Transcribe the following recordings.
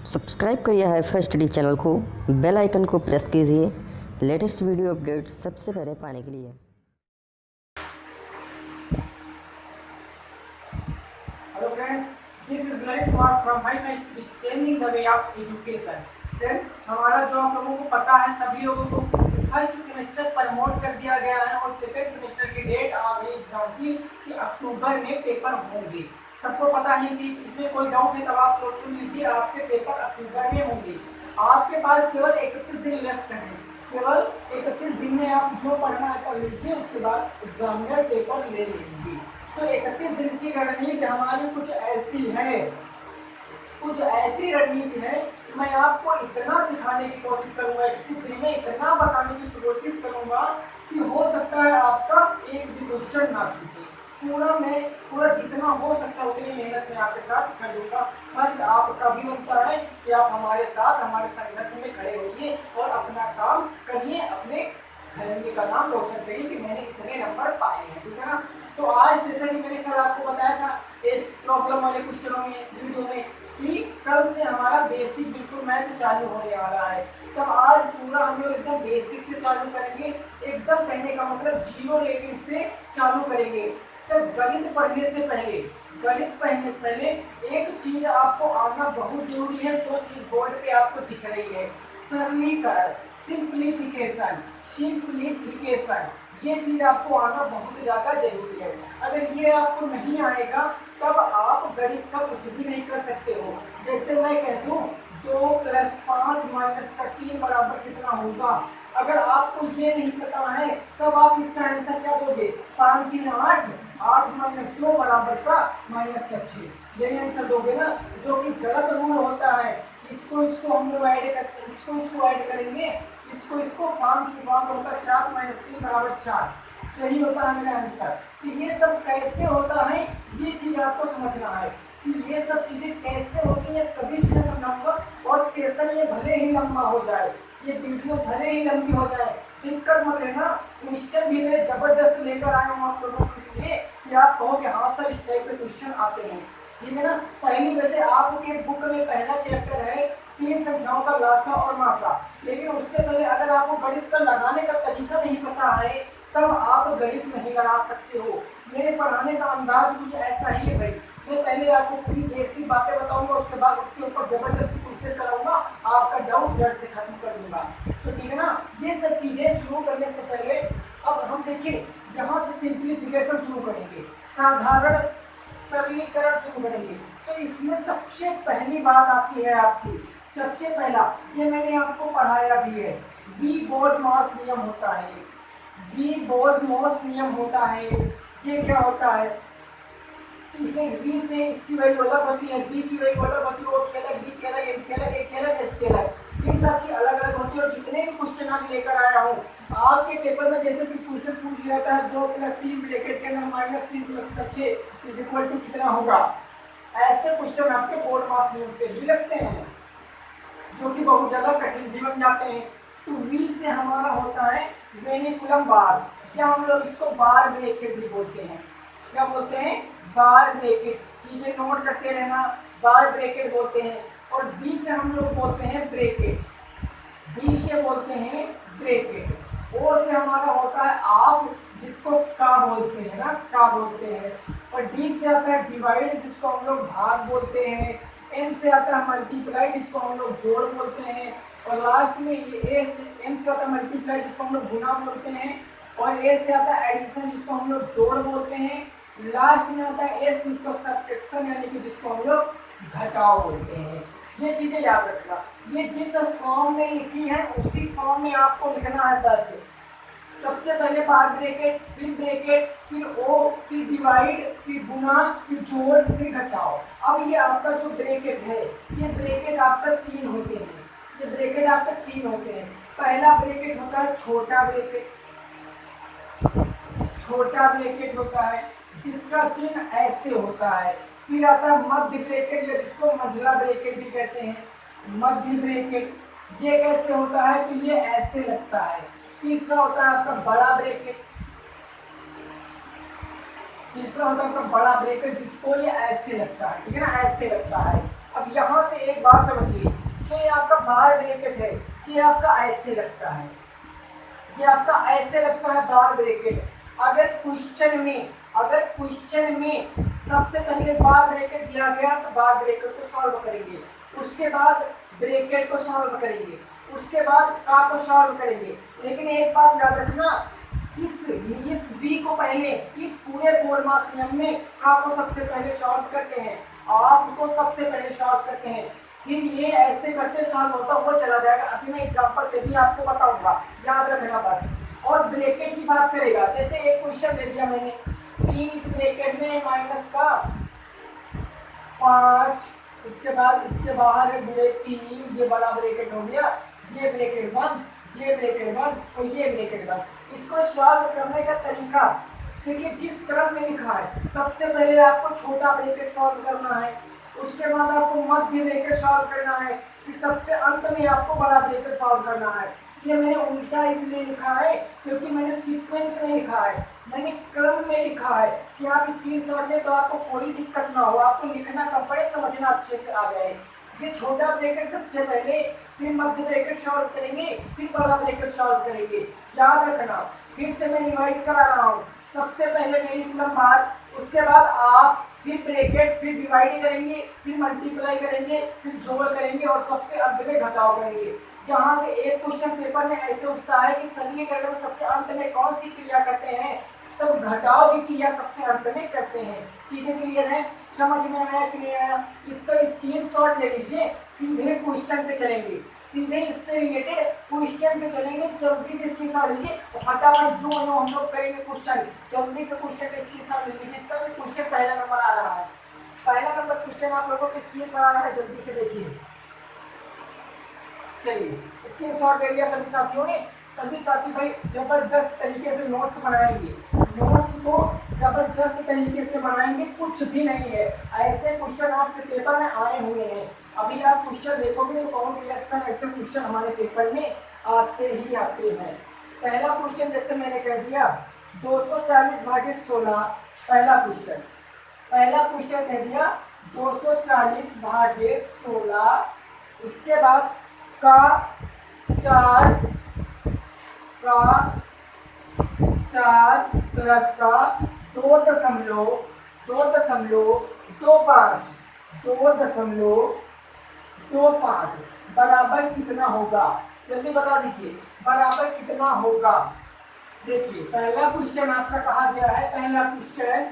Subscribe करिए hi-fi study channel को, bell icon को प्रेस कीजिए लेटेस्ट वीडियो अपडेट सबसे पहले पाने के लिए। Hello friends, this is Lalit Kumar from HiFi Study, changing the way of education. Friends, हमारा जो आप लोगों को पता है, सभी लोगों को फर्स्ट सेमेस्टर प्रमोट कर दिया गया है और सेकंड सेमेस्टर की डेट आ गई एग्जाम की कि अक्टूबर में पेपर होंगे। सबको पता है चीज, इसमें कोई डाउट नहीं। तब आप लोग सुन लीजिए, आपके पेपर अक्टूबर में होंगे। आपके पास केवल 31 दिन लेफ्ट है। केवल 31 दिन में आप जो पढ़ना है कर लीजिए, उसके बाद एग्जामिनर पेपर ले लेंगे। तो 31 दिन की रणनीति हमारी कुछ ऐसी है, कुछ ऐसी रणनीति है। मैं आपको इतना सिखाने की कोशिश करूंगा, 31 दिन में इतना बताने की कोशिश करूंगा कि हो सकता है आपका एक भी क्वेश्चन ना छूटे। पूरा जितना हो सकता है उतनी मेहनत में आपके साथ करूंगा। फर्ज आपका भी बनता है कि आप हमारे साथ हमारे संघर्ष में खड़े होइए और अपना काम करिए, अपने फैमिली का नाम रोशन करिए कि मैंने इतने नंबर पाए हैं। ठीक है ना। तो आज जैसा कि मैंने कल आपको बताया था एक प्रॉब्लम वाले क्वेश्चनों में वीडियो में कि कल से हमारा बेसिक बिल्कुल मैथ चालू होने वाला है। तब आज पूरा हम लोग एकदम बेसिक से चालू करेंगे। एकदम कहने का मतलब जीरो लेवल से चालू करेंगे। जब गणित पढ़ने से पहले एक चीज आपको आना बहुत जरूरी है, जो चीज बोर्ड पे आपको दिख रही है, सरलीकरण, सिंप्लीफिकेशन। ये चीज आपको आना बहुत ज्यादा जरूरी है। अगर ये आपको नहीं आएगा तब आप गणित का कुछ भी नहीं कर सकते हो। जैसे मैं कह दूं 2 + 5 - 3 बराबर कितना होगा, अगर आपको ये नहीं पता है तब आप इसका आंसर क्या दोगे? 5 3 8, 8 - 2 बराबर का -6, यही आंसर दोगे ना, जो कि गलत रूल होता है। इसको हम लोग ऐड करते हैं, इसको ऐड करेंगे, इसको 5 की बात होता है 7 - 3 बराबर 4, यही होता है मेरा आंसर। कि ये सब कैसे होता है, ये चीज आपको समझना है कि ये सब चीजें कैसे होती है, सभी चीजें समझाऊंगा। और सेशन ये भले ही लंबा हो जाए, ये वीडियो भले ही लंबी हो जाए, दिक्कत मत लेना। क्वेश्चन भी मैं जबरदस्त लेकर आया हूँ आप लोगों के लिए कि आप कहो कि हाँ सर इस टाइप के क्वेश्चन आते हैं। ठीक है ना। पहली वैसे आपके बुक में पहला चैप्टर है 3 संख्याओं का लासा और मासा, लेकिन उससे पहले अगर आपको गणित का लगाने का तरीका नहीं पता है तब आप गणित नहीं लगा सकते हो। मेरे पढ़ाने का अंदाज कुछ ऐसा ही है भाई। मैं पहले आपको पूरी बेसिक बातें बताऊंगा, उसके बाद उसके ऊपर जबरदस्ती क्वेश्चन कराऊंगा, आपका डाउट जड़ से खत्म कर दूंगा। तो ठीक है ना। ये सब चीजें शुरू करने से पहले अब हम देखिए यहाँ से सिंप्लीफिकेशन शुरू करेंगे, साधारण सरलीकरण शुरू करेंगे। तो इसमें सबसे पहली बात आपकी है, सबसे पहला ये मैंने आपको पढ़ाया भी है, वी बोर्ड मॉस नियम होता है। वी बोर्ड मॉस नियम होता है। ये क्या होता है? इसे v से इसकी वैल्यू अलग होती है, b की वैल्यू अलग होती है, o की अलग, d की अलग, m की अलग, a की अलग, s की अलग, इन सब की अलग अलग होती है। और जितने भी क्वेश्चन आप लेकर आया हूँ आपके पेपर में, जैसे कि क्वेश्चन पूछ लिया जाता है 2 + 3 ब्रैकेट के अंदर -3 + 6 = कितना होगा, ऐसे क्वेश्चन आपके बोर्ड मास नियम से ही लगते हैं, जो कि बहुत ज्यादा कठिन भी बन जाते हैं। तो v से हमारा होता है वेनिकुलम बार, या हम लोग इसको बार ब्रैकेट भी बोलते हैं। क्या बोलते हैं? बार ब्रैकेट। चीजें नोट करते रहना, बार ब्रैकेट बोलते हैं। और बी से हम लोग बोलते हैं ब्रैकेट, बी से बोलते हैं ब्रैकेट। ओ से हमारा होता है ऑफ, जिसको का बोलते हैं ना, का बोलते हैं। और डी से आता है डिवाइड, जिसको हम लोग भाग बोलते हैं। एम से आता है मल्टीप्लाई, जिसको हम लोग जोड़ बोलते हैं। और लास्ट में ए से, एम से आता है मल्टीप्लाई, जिसको हम लोग गुना बोलते हैं। और ए से आता है एडिशन, जिसको हम लोग जोड़ बोलते हैं। लास्ट में आता है एस, जिसको सब्ट्रैक्शन यानी कि जिसको हम लोग घटाव बोलते हैं। ये चीजें याद रखना। ये जिस फॉर्म में लिखी है उसी फॉर्म में आपको लिखना है 10। सबसे पहले बार ब्रैकेट, फिर ब्रैकेट, फिर ओ, फिर डिवाइड, फिर गुना, फिर जोड़, फिर घटाव। अब ये आपका जो ब्रैकेट है, ये ब्रैकेट आपका 3 होते हैं। ये ब्रैकेट आपका 3 होते हैं। पहला ब्रैकेट होता है छोटा ब्रैकेट, छोटा ब्रैकेट होता है जिसका चिन्ह ऐसे होता है। फिर आता है मध्य ब्रैकेट, या जिसको मंझला ब्रैकेट भी कहते हैं, मध्य ब्रैकेट। ये कैसे होता है कि ये ऐसे लगता है। तीसरा होता है आपका बड़ा ब्रैकेट, जिसको ये ऐसे लगता है। ठीक है ना, ऐसे लगता है। अब यहाँ से एक बात समझिए, बार ब्रैकेट है, ये आपका ऐसे लगता है, ये आपका ऐसे लगता है बार ब्रैकेट। अगर क्वेश्चन में सबसे पहले बार ब्रैकेट दिया गया तो बार ब्रैकेट को सॉल्व करेंगे, उसके बाद ब्रैकेट को सॉल्व करेंगे, उसके बाद का को सॉल्व करेंगे। लेकिन एक बात याद रखना, इस v को पहले, इस पूरे 4 मास नियम में का को सबसे पहले सॉल्व करते हैं, आप को सबसे पहले सॉल्व करते हैं, फिर ये ऐसे करते सॉल्व होता हुआ चला जाएगा। अभी मैं एग्जांपल से भी आपको बताऊंगा, याद रखना बस। और ब्रैकेट की बात करेगा, जैसे एक क्वेश्चन दे दिया मैंने 3 इस ब्रैकेट में माइनस का 5, इसके बाद इसके बाहर है 3, ये बड़ा ब्रैकेट हो गया, ये ब्रैकेट बंद, ये ब्रैकेट बंद और ये ब्रैकेट बंद। इसको सॉल्व करने का तरीका, क्योंकि जिस क्रम में लिखा है, सबसे पहले आपको छोटा ब्रैकेट सॉल्व करना है, उसके बाद आपको मध्य ब्रैकेट सॉल्व करना है, फिर सबसे अंत में आपको बड़ा ब्रैकेट सॉल्व करना है। ये मैंने उल्टा इसलिए लिखा है क्योंकि मैंने सीक्वेंस में लिखा है, मैंने क्रम में लिखा है कि आप स्क्रीनशॉट में तो आपको कोई दिक्कत ना हो, आपको लिखना कब पड़े समझना अच्छे से आ जाए। ये छोटा ब्रैकेट सबसे पहले, फिर मध्य ब्रैकेट सॉल्व करेंगे, फिर बड़ा ब्रैकेट सॉल्व करेंगे, याद रखना। फिर से मैं रिवाइज करा रहा हूँ, सबसे पहले मेरी कुलम बार, उसके बाद आप, फिर ब्रैकेट, फिर डिवाइड करेंगे, फिर मल्टीप्लाई करेंगे, फिर जोड़ करेंगे और सबसे अंत में घटाव करेंगे। जहाँ से एक क्वेश्चन पेपर में ऐसे उठता है कि समीकरण में सबसे अंत में कौन सी क्रिया करते हैं, तो घटाव की क्रिया सबसे अंत में करते हैं। चीजें क्लियर है, समझ में आया? क्लियर है? इसका स्क्रीनशॉट ले लीजिए, सीधे क्वेश्चन पे चलेंगे, सीधे इससे रिलेटेड क्वेश्चन पे चलेंगे। जल्दी से स्क्रीनशॉट लीजिए और फटाफट जो हम लोग करेंगे क्वेश्चन, जल्दी से क्वेश्चन का स्क्रीनशॉट लीजिए। इसका भी क्वेश्चन पहला नंबर आ रहा है, पहला नंबर क्वेश्चन आप लोगों के स्क्रीन पर आ रहा है, जल्दी से देखिए। चलिए स्क्रीनशॉट ले लिया सभी साथियों ने। सभी साथी भाई जबरदस्त तरीके से नोट्स बनाएंगे, नोट्स को जबरदस्त तरीके से बनाएंगे, कुछ भी नहीं है। ऐसे क्वेश्चन आपके पेपर में आए हुए हैं, अभी आप क्वेश्चन देखोगे तो कौन क्वेश्चन, ऐसे क्वेश्चन हमारे पेपर में आते ही आते हैं। पहला क्वेश्चन जैसे मैंने कह दिया 240/16, पहला क्वेश्चन कह दिया 240/16, उसके बाद का 4 प्लस का 2.25 बराबर कितना होगा? जल्दी बता दीजिए, बराबर कितना होगा? देखिए पहला क्वेश्चन आपका कहा गया है, पहला क्वेश्चन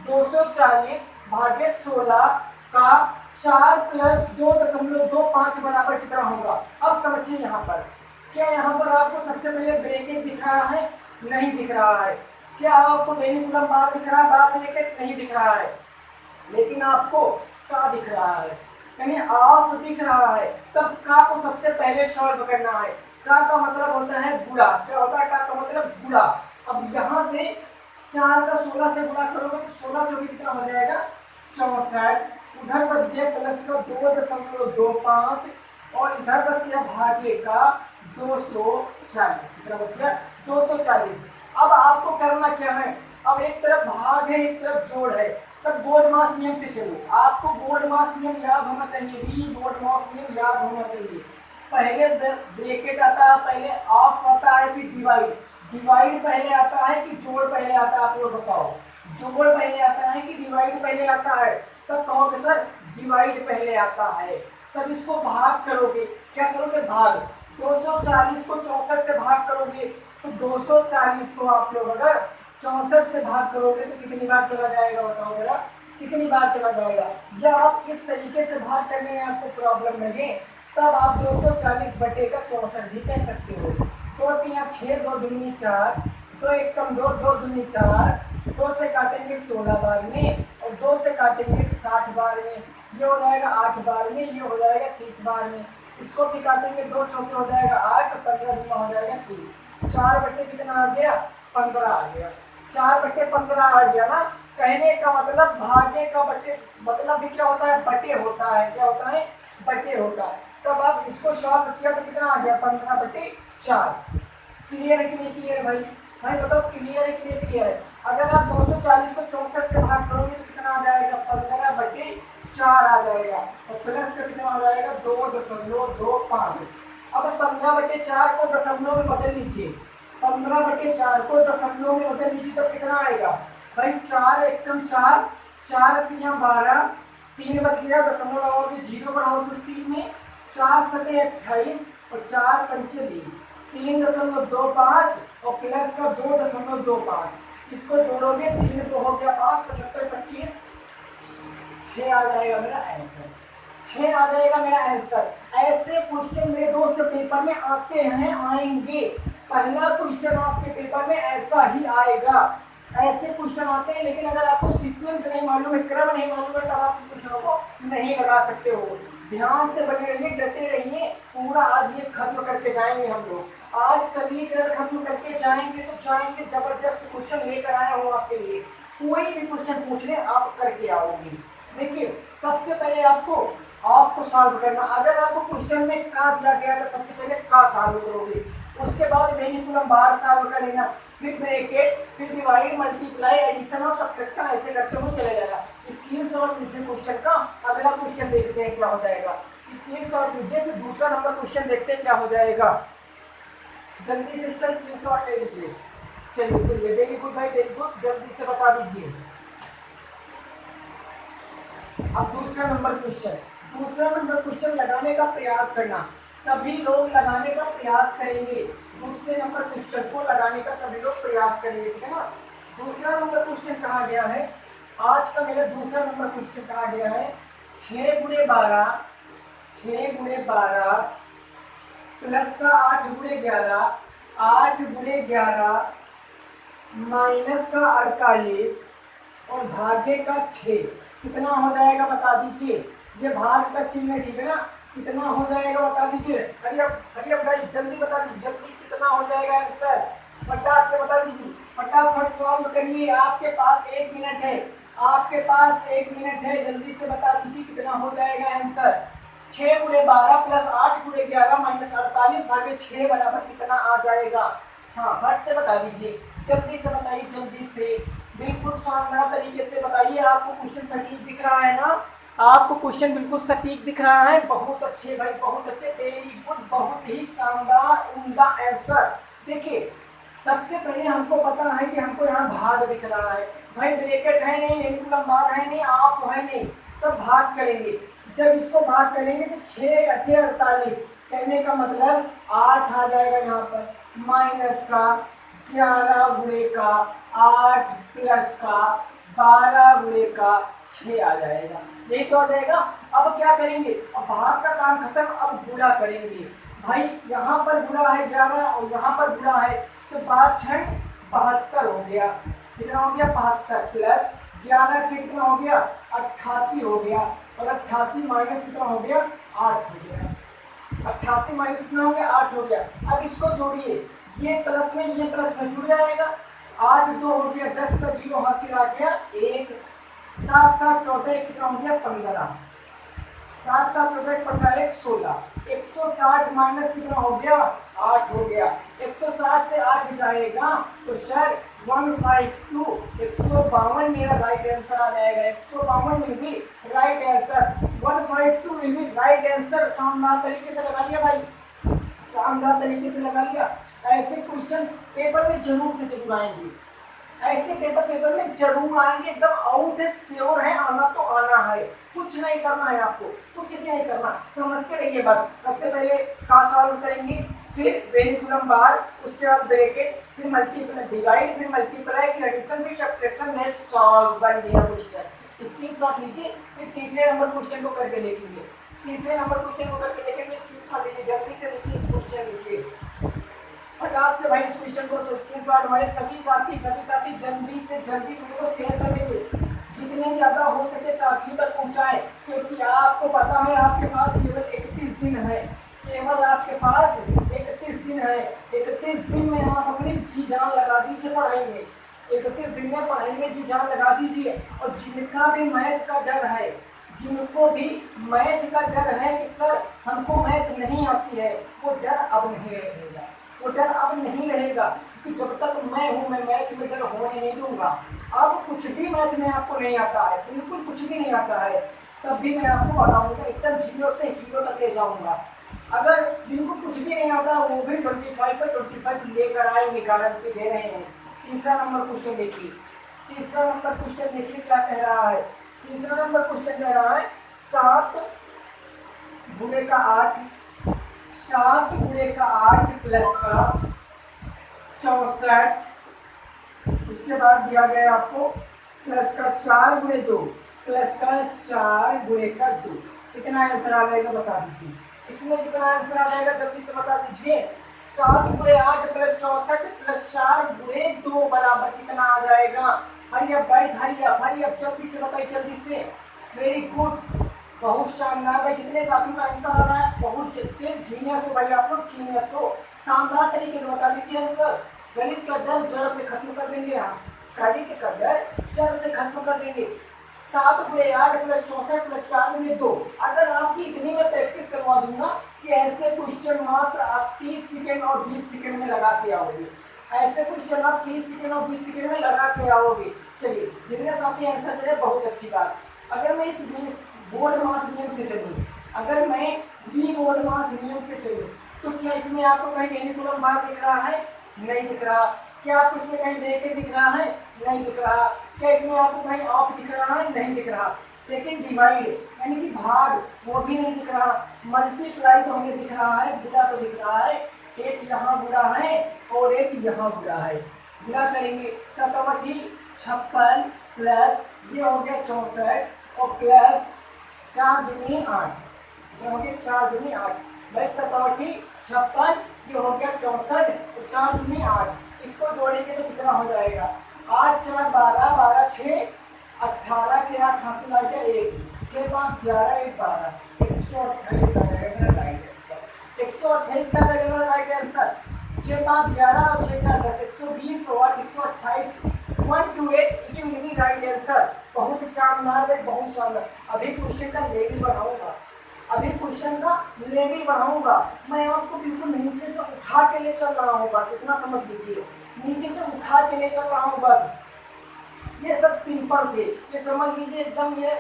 240/16 का 4 प्लस 2.25 बराबर कितना होगा? अब समझिए यहाँ पर, क्या यहाँ पर आपको सबसे पहले ब्रैकेट दिख रहा है? नहीं दिख रहा है। क्या आपको मेरी कुलम बार दिख रहा है? बार ब्रैकेट नहीं दिख रहा है, लेकिन आपको का दिख रहा है, यानी ऑफ दिख रहा है। तब का को सबसे पहले सॉल्व करना है। का मतलब होता है गुणा। क्या होता है? का मतलब गुणा। अब यहाँ से 4 का 16 से गुणा करोगे तो 16 चौकी कितना हो जाएगा? 64। उधर बच गया प्लस का 2.25 और इधर बच गया भागे का 240। कितना बच गया? 240। अब आपको करना क्या है? अब एक तरफ भाग है, एक तरफ जोड़ है, तब बोर्ड मास नियम से चलो। आपको बोर्ड मास नियम याद होना चाहिए, बोर्ड मास नियम याद होना चाहिए। पहले ब्रैकेट आता है, पहले ऑफ आता है, फिर डिवाइड पहले आता है कि जोड़ पहले आता है? आप लोग बताओ, जोड़ पहले आता है कि डिवाइड पहले आता है? तब कहोगे सर डिवाइड पहले आता है। तब इसको भाग करोगे, क्या करोगे? भाग। 240 को 64 से भाग करोगे तो 240 को आप लोग अगर 64 से भाग करोगे तो कितनी बार चला जाएगा? बताओ जरा, कितनी बार चला जाएगा? या आप इस तरीके से भाग करने में आपको प्रॉब्लम लगे तब आप 240/64 भी कह सकते हो। 2 3 6, 2 दूनी 4, 2 1 कम 2, 2 दूनी 4, 2 से काटेंगे 16 बार में और 2 से काटेंगे 60 बार में, ये हो जाएगा 8 बार में, ये हो जाएगा 30 बार में। इसको भी काटेंगे, 2 चौके हो जाएगा 8, 15 दूना हो जाएगा 30। 4 बटे कितना आ गया? 15 आ गया। 4/15 आ गया ना। कहने का मतलब भागे का बटे मतलब भी क्या होता है? बटे होता है। क्या होता है? बटे होता है। तब आप इसको सॉल्व किया तो कितना आ गया? 15/4। क्लियर है कि नहीं क्लियर है भाई? भाई बताओ क्लियर है कि नहीं क्लियर है? अगर आप 240 को 64 से भाग करोगे तो कितना आ जाएगा? 15/4। 4 आ जाएगा और प्लस का कितना आ जाएगा 2.25। अब 15/4 को दशमलव में बदल लीजिए, 15/4 को दशमलव में बदल लीजिए तो कितना आएगा भाई 4 एकम 4, 4 3 12, 3 बच गया, दशमलव लगाओगे 0 बढ़ाओगे उस 3 में, 4 7 28 और 4 पंचे 20, 3.25 और प्लस का 2.25, इसको जोड़ोगे 3 2 हो गया 5, 75 25, 6 आ जाएगा मेरा आंसर, 6 आ जाएगा मेरा आंसर। ऐसे क्वेश्चन मेरे दोस्त पेपर में आते हैं, आएंगे। पहला क्वेश्चन आपके पेपर में ऐसा ही आएगा, ऐसे क्वेश्चन आते हैं। लेकिन अगर आपको सीक्वेंस नहीं मालूम है, क्रम नहीं मालूम है, तब आप क्वेश्चनों को नहीं लगा सकते हो। ध्यान से बने रहिए, डटे रहिए, पूरा आज ये खत्म करके जाएंगे हम लोग। आज समीकरण खत्म करके जाएंगे तो जाएंगे, जबरदस्त क्वेश्चन लेकर आया हूँ आपके लिए। कोई भी क्वेश्चन पूछ ले आप करके आओगे। देखिए सबसे पहले आपको सॉल्व करना, अगर आपको क्वेश्चन में का दिया गया तो सबसे पहले का सॉल्व करोगे, उसके बाद वेरिएबल बार सॉल्व कर लेना, फिर ब्रैकेट, फिर डिवाइड, मल्टीप्लाई, एडिशन और सब्ट्रैक्शन ऐसे करते हुए चले जाएगा। स्क्रीनशॉट लीजिए क्वेश्चन का, अगला क्वेश्चन देखते हैं क्या हो जाएगा। स्क्रीनशॉट लीजिए, फिर दूसरा नंबर क्वेश्चन देखते हैं क्या हो जाएगा। जल्दी से इसका स्क्रीनशॉट ले लीजिए। चलिए चलिए, वेरी गुड भाई, वेरी गुड, जल्दी से बता दीजिए। अब दूसरा नंबर क्वेश्चन लगाने का प्रयास करना, सभी लोग लगाने का प्रयास करेंगे। दूसरे नंबर क्वेश्चन को लगाने का सभी लोग प्रयास करेंगे, ठीक है ना। दूसरा नंबर क्वेश्चन कहा गया है, आज का मेरा दूसरा नंबर क्वेश्चन कहा गया है 6 गुणे 12 प्लस का 8 गुणे 11 माइनस का 48 और भाग्य का 6 कितना हो जाएगा बता दीजिए। ये भाग का चिन्ह ठीक है ना, कितना हो जाएगा बता दीजिए। हरियम गाइस जल्दी बता दीजिए, जल्दी कितना हो जाएगा आंसर, फटाक से बता दीजिए, फटाफट सॉल्व करिए। आपके पास 1 मिनट है, आपके पास 1 मिनट है, जल्दी से बता दीजिए कितना हो जाएगा आंसर। 6 गुणे 12 प्लस 8 गुणे 11 माइनस 48 भागे 6 बराबर कितना आ जाएगा। हाँ फट से बता दीजिए, जल्दी से बताइए, जल्दी से, बिल्कुल शानदार तरीके से बताइए। आपको क्वेश्चन सटीक दिख रहा है ना, आपको क्वेश्चन बिल्कुल सटीक दिख रहा है। बहुत अच्छे भाई, बहुत अच्छे, वेरी गुड, बहुत ही शानदार, उम्दा आंसर। देखिए सबसे पहले हमको पता है कि हमको यहाँ भाग दिख रहा है भाई, ब्रैकेट है नहीं, वेरिएबल बार है नहीं, ऑफ है नहीं, तो भाग करेंगे। जब इसको भाग करेंगे तो 6 8 48 कहने का मतलब 8 आ जाएगा यहाँ पर, माइनस का 11 गुणे का 8 प्लस का 12 गुणे का 6 आ जाएगा। ये तो आ जाएगा। अब क्या करेंगे, अब भाग का काम खत्म, अब गुणा करेंगे भाई। यहाँ पर गुणा है 11 और यहाँ पर गुणा है, तो 12 6 72 हो गया। कितना हो गया 72 प्लस 11 से कितना हो गया 88 हो गया, और 88 माइनस कितना हो गया 8 हो गया। 88 माइनस कितना हो गया 8 हो गया। अब इसको जोड़िए, ये प्लस में जुड़ जाएगा। 8 2 हो गया 10 का 0 हासिल आ गया 1, 7 7 14 कितना हो गया 15, 7 7 14 15 1 16, 160 माइनस कितना हो गया 8 हो गया। 160 से 8 जाएगा तो सर 152, 152 मेरा राइट आंसर आ जाएगा। 152 will be right answer, 152 will be right answer. शानदार तरीके से लगा लिया भाई, शानदार तरीके से लगा लिया। ऐसे क्वेश्चन पेपर में जरूर से जरूर आएंगे, ऐसे पेपर में जरूर आएंगे, एकदम आउट है, श्योर है, आना तो आना है, कुछ नहीं करना है आपको, कुछ नहीं करना, समझते रहिए बस। सबसे पहले का सॉल्व करेंगे, फिर वेरिएबल बार, उसके बाद ब्रैकेट, फिर मल्टीप्लाई डिवाइड, फिर मल्टीप्लाई, फिर एडिशन, फिर सब्ट्रैक्शन में सॉल्व बन गया क्वेश्चन। स्क्रीनशॉट लीजिए, फिर तीसरे नंबर क्वेश्चन को करके देखेंगे। तीसरे नंबर क्वेश्चन को करके देखेंगे, स्क्रीनशॉट लीजिए, जल्दी से लिखिए क्वेश्चन लिखिए फटाक से भाई। इस क्वेश्चन को स्क्रीनशॉट हमारे सभी साथी जल्दी से जल्दी वीडियो को शेयर कर देंगे, जितने ज़्यादा हो सके साथियों तक पहुँचाएं, क्योंकि आपको पता है आपके पास केवल 31 दिन है, केवल आपके पास 31 दिन है। 31 दिन में आप अपनी जी जान लगा दीजिए पढ़ाएंगे, 31 दिन में पढ़ाएंगे, जी जान लगा दीजिए। और जिनका भी मैथ का डर है, जिनको भी मैथ का डर है कि सर हमको मैथ नहीं आती है, वो डर अब नहीं रहेगा, वो डर अब नहीं रहेगा, कि जब तक मैं हूँ मैं मैथ में डर होने नहीं दूंगा। अब कुछ भी मैथ में आपको नहीं आता है, बिल्कुल कुछ भी नहीं आता है, तब तब भी मैं आपको बताऊंगा, एकदम 0 से हीरो तक ले जाऊंगा। अगर जिनको कुछ भी नहीं आता वो भी 25 पर 25 लेकर आएंगे, गारंटी दे रहे हैं। तीसरा नंबर क्वेश्चन देखिए, तीसरा नंबर क्वेश्चन देखिए क्या कह रहा है। तीसरा नंबर क्वेश्चन कह रहा है 7 गुणे का 8, 7 गुणे का 8 प्लस का 64, उसके बाद दिया गया आपको प्लस का 4 गुणे 2 प्लस का 4 गुणे का 2। कितना आंसर आ जाएगा बता दीजिए, इसमें कितना आंसर आ जाएगा जल्दी से बता दीजिए। 7 गुणे 8 प्लस 64 प्लस 4 गुणे 2 बराबर कितना आ जाएगा। Hurry up guys, hurry up जल्दी से बताइए, जल्दी से। वेरी गुड, बहुत शानदार भाई। कितने साथियों का आंसर आ रहा है, बहुत अच्छे, जीनियस हो भाई आप लोग, जीनियस हो। शानदार तरीके से बता दीजिए आंसर। गणित का डर जड़ से खत्म कर देंगे हम, गणित का डर जड़ से खत्म कर देंगे। 7 गुणे 8 प्लस 64 प्लस 4 गुणे 2। अगर आपकी इतनी में प्रैक्टिस करवा दूंगा कि ऐसे क्वेश्चन मात्र आप 30 सेकंड और 20 सेकंड में लगा के आओगे, ऐसे क्वेश्चन आप 30 सेकंड और 20 सेकंड में लगा के आओगे। चलिए, जितने साथी आंसर दे रहे बहुत अच्छी बात। अगर मैं इस बोर्ड मास नियम से चलूँ, अगर मैं बी बोर्ड मास नियम से चलूँ, तो क्या इसमें आपको कहीं एनिकुलम बार दिख रहा है? नहीं दिख रहा। क्या आपको इसमें कहीं ब्रैकेट दिख रहा है? नहीं दिख रहा। क्या इसमें आपको कहीं ऑफ दिख रहा है? नहीं दिख रहा। लेकिन डिवाइड यानी कि भाग, वो भी नहीं दिख रहा। मल्टीप्लाई तो हमें दिख रहा है, गुणा तो दिख रहा है। एक यहाँ गुणा है और एक यहाँ गुणा है। गुणा करेंगे 57 56 प्लस ये हो गया 64 और प्लस 4 दूनी 8, ये हो गया 4 दूनी 8। भाई 57 56 ये हो गया 64 और 4 दूनी 8। इसको जोड़ेंगे तो कितना हो जाएगा? 8 4 12 12 6 18 के 8 हासिल आ गया 1, 6 5 11 1 12, 128 का रहेगा मेरा राइट आंसर। 128 का रहेगा मेरा राइट आंसर। 6 5 11 और 6 4 10, 120 और 128, 128 ये मेरी राइट आंसर। बहुत शानदार है, बहुत शानदार। अभी क्वेश्चन का लेवल बढ़ाऊंगा, अभी क्वेश्चन का लेवल बढ़ाऊंगा। मैं आपको बिल्कुल नीचे से उठा के ले चल रहा हूँ, बस इतना समझ लीजिए, नीचे से उठा के ले चल रहा हूँ बस। ये सब सिंपल थे, ये समझ लीजिए एकदम ये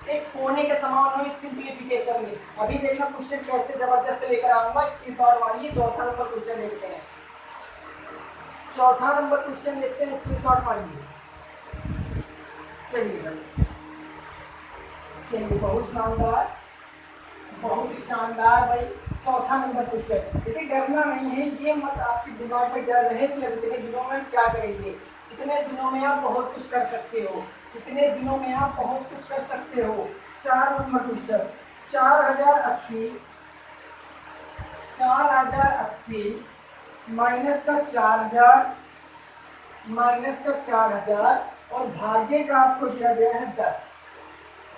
एक कोने के समान हो इस सिंप्लीफिकेशन में। अभी देखना क्वेश्चन कैसे जबरदस्त लेकर आऊंगा, स्क्रीनशॉट मारिए। चौथा नंबर क्वेश्चन देखते हैं, चौथा नंबर क्वेश्चन देखते हैं, स्क्रीनशॉट मारिए। चलिए भाई, चलिए, बहुत शानदार, बहुत शानदार भाई। चौथा नंबर क्वेश्चन, देखिए डरना नहीं है, ये मत आपके दिमाग में डर रहे कि अब इतने दिनों में क्या करेंगे। इतने दिनों में आप बहुत कुछ कर सकते हो, इतने दिनों में आप बहुत कुछ कर सकते हो। 4 नंबर क्वेश्चन, 4080 माइनस का 4000 माइनस का 4000 और भाग्य का आपको दिया गया है 10,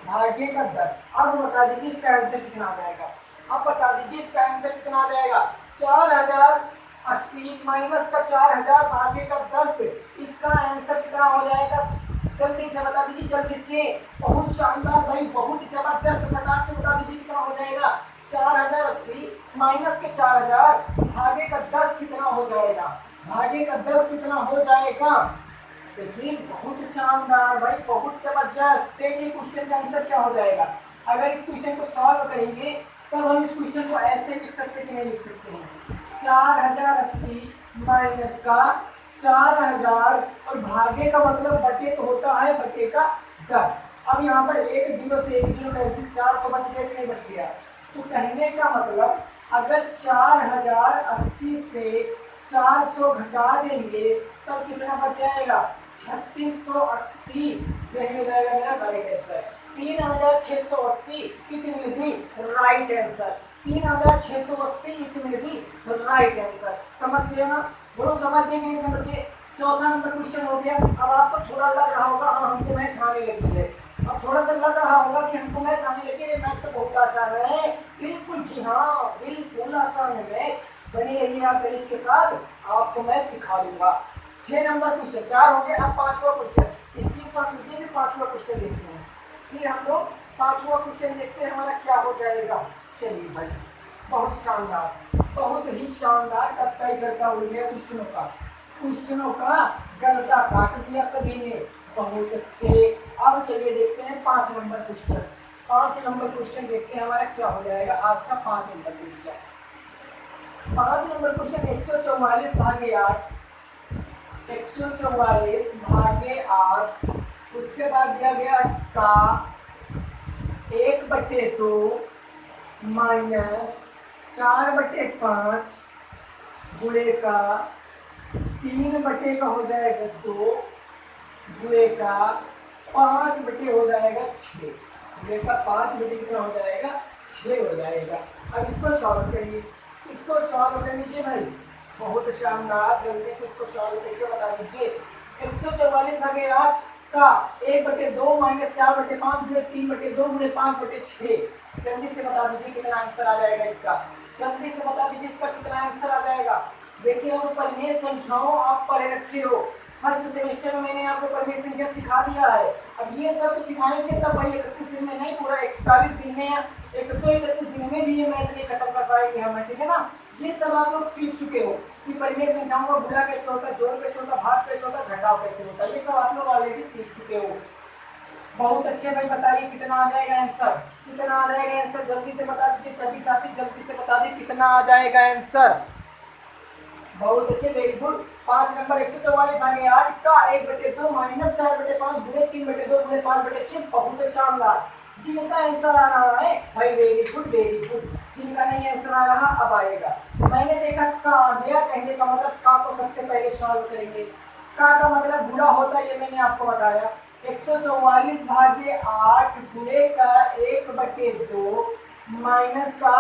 भाग्य का 10। अब बता दीजिए इसका आंसर कितना आ जाएगा। अब बता दीजिए इसका आंसर कितना आ जाएगा। 4080 माइनस का 4000 भाग्य का 10, इसका आंसर कितना हो जाएगा? जल्दी से बता दीजिए, जल्दी से। बहुत शानदार भाई, बहुत जबरदस्त प्रकार से बता दीजिए कितना हो जाएगा। 4080 माइनस के 4000 भाग्य का 10 कितना हो जाएगा? भाग्य का 10 कितना हो जाएगा? देखिए बहुत शानदार भाई, बहुत जबरदस्त। देखिए क्वेश्चन का आंसर क्या हो जाएगा। अगर इस क्वेश्चन को सॉल्व करेंगे तब हम इस क्वेश्चन को ऐसे लिख सकते हैं कि नहीं लिख सकते हैं। 4080 माइनस का 4000 और भागे का मतलब बटे तो होता है, बटे का 10। अब यहाँ पर एक जीरो से एक जीरो कैसे 400 बच गया कि नहीं बच गया? तो कहने का मतलब अगर 4080 से 400 घटा देंगे तब कितना बच जाएगा? 3680 हो जाएगा मेरा right answer. 3680 it will be right answer. 3680 it will be right answer. समझ गए ना? बोलो समझ गए कि नहीं समझ गए? चौथा नंबर क्वेश्चन हो गया। अब आपको थोड़ा लग रहा होगा हाँ हमको मैथ आने लगी है, अब थोड़ा सा लग रहा होगा कि हमको मैथ आने लगी है, मैथ तो बहुत आसान है। बिल्कुल जी हाँ, बिल्कुल आसान है। बनी रहिए आप गणित के साथ, आपको मैं सिखा दूंगा। 6 नंबर क्वेश्चन 4 हो गया। अब 5वां क्वेश्चन, इसके साथ मुझे भी 5वां क्वेश्चन देखते हैं। फिर हम लोग 5वां क्वेश्चन देखते हैं हमारा क्या हो जाएगा। चलिए भाई, बहुत शानदार, बहुत ही शानदार कई करता हो गया क्वेश्चनों का गर्दा काट दिया सभी ने, बहुत अच्छे। अब चलिए देखते हैं 5 नंबर क्वेश्चन। 5 नंबर क्वेश्चन देखते हैं हमारा क्या हो जाएगा आज का 5 नंबर क्वेश्चन। 5 नंबर क्वेश्चन 144 भागे 8, 144 भागे 8, उसके बाद दिया गया का 1/2 माइनस 4/5 गुणे का 3 का हो जाएगा 2 गुणे का 5 हो जाएगा 6, गुणे का 5 कितना हो जाएगा 6 हो जाएगा। अब इसको सॉल्व करिए, इसको सॉल्व कर लीजिए भाई, बहुत शानदार, जल्दी से इसको सॉल्व करके बता दीजिए। 144 भागे 8 का 1/2 माइनस 4/5 गुणे 3/2 गुणे 5/6, जल्दी से बता दीजिए कितना आंसर आ जाएगा इसका, जल्दी से बता दीजिए इसका कितना आंसर आ जाएगा। देखिए अब परिमेय संख्याओं आप पढ़ रखे हो, फर्स्ट सेमेस्टर में मैंने आपको परिमेय संख्या सिखा दिया है। अब ये सब तो सिखाएंगे तब भाई 31 दिन में नहीं, पूरा 41 दिन में या 131 दिन में भी ये मैथ नहीं खत्म कर पाएंगे हम, ठीक है ना। ये सब आप लोग सीख चुके हो कि परिमेय संख्याओं का गुणा कैसे होता है, जोड़ कैसे होता है, भाग कैसे होता है, घटाव कैसे होता है, ये सब आप लोग ऑलरेडी सीख चुके हो। बहुत अच्छे भाई, बताइए कितना आ जाएगा आंसर, कितना आ जाएगा आंसर, जल्दी से बता दीजिए सभी साथी, जल्दी से बता दीजिए कितना आ जाएगा आंसर। बहुत अच्छे, वेरी गुड। 5 नंबर 144 भागे 8 का 1/2 माइनस 4/5 गुणे 3/2 गुणे 5/6, बहुत शानदार। जिनका आंसर आ रहा है भाई वेरी गुड वेरी गुड, जिनका नहीं आंसर आ रहा अब आएगा। मैंने देखा का आ गया, कहने का मतलब का को सबसे पहले सॉल्व करेंगे। का मतलब बुरा होता है, ये मैंने आपको बताया। 144 भागे 8 गुणे का 1/2 माइनस का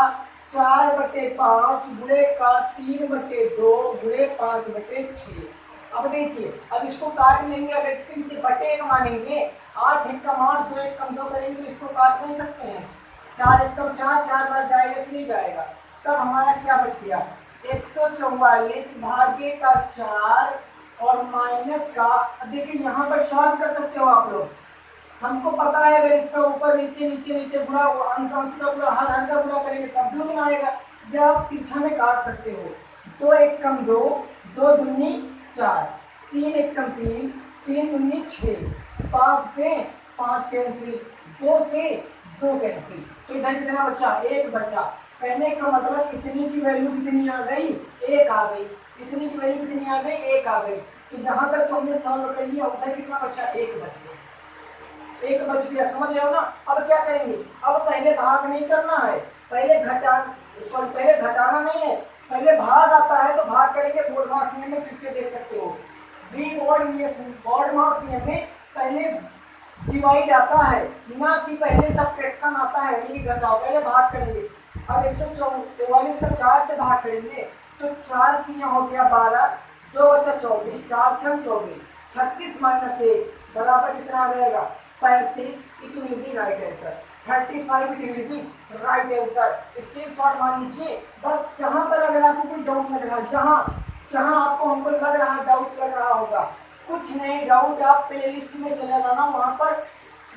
4/5 गुणे का 3/2 गुणे 5/6। अब देखिए, अब इसको काट लेंगे, अब इसके नीचे बटे 1 मानेंगे, 8 1 कम 8 2 1 कम 2 करेंगे तो इसको काट नहीं सकते हैं। 4 1 कम 4, 4 बार जाएगा 3 जाएगा, तब हमारा क्या बच गया 144 भागे का 4 और माइनस का, देखिए यहाँ पर सॉल्व कर सकते हो आप लोग, हमको पता है अगर इसका ऊपर नीचे नीचे नीचे गुणा अंश अंश का गुणा हर का गुणा करेंगे तब भी गुणा आएगा। जब आप तिरछा में काट सकते हो, 2 1 कम 2, 2 दूनी 4, 3 1 कम 3, 3 दूनी 6, 5 से 5 कैंसिल, 2 से 2 कैंसिल, तो इधर कितना बचा 1 बचा। कहने का मतलब इतनी की वैल्यू कितनी आ गई 1 आ गई, इतनी की वैल्यू कितनी आ गई 1 आ गई। तो जहाँ तक तो हमने सॉल्व कर लिया उधर कितना बचा 1 बच गया, 1 बच गया, समझ रहे हो ना। अब क्या करेंगे, अब पहले भाग नहीं करना है, पहले पहले घटाना नहीं है, पहले भाग आता है तो भाग करेंगे। बोर्ड मास नियम में फिर से देख सकते हो, बोर्ड मास नियम में पहले डिवाइड आता है ना कि पहले सब्ट्रैक्शन आता है, यानी घटाओ, पहले भाग करेंगे। अब 144 का 4 से भाग करेंगे तो 4 3 हो गया 12, 2 बचा 24, 4 6 24, 36 माइनस 1 बराबर कितना आ जाएगा 35, it will be right answer. 35 it will be right answer. Screenshot मान लीजिए। बस यहाँ पर अगर आपको कोई डाउट लग रहा है, जहाँ आपको हमको लग रहा है डाउट लग रहा होगा, कुछ नहीं डाउट, आप प्ले लिस्ट में चले जाना, वहाँ पर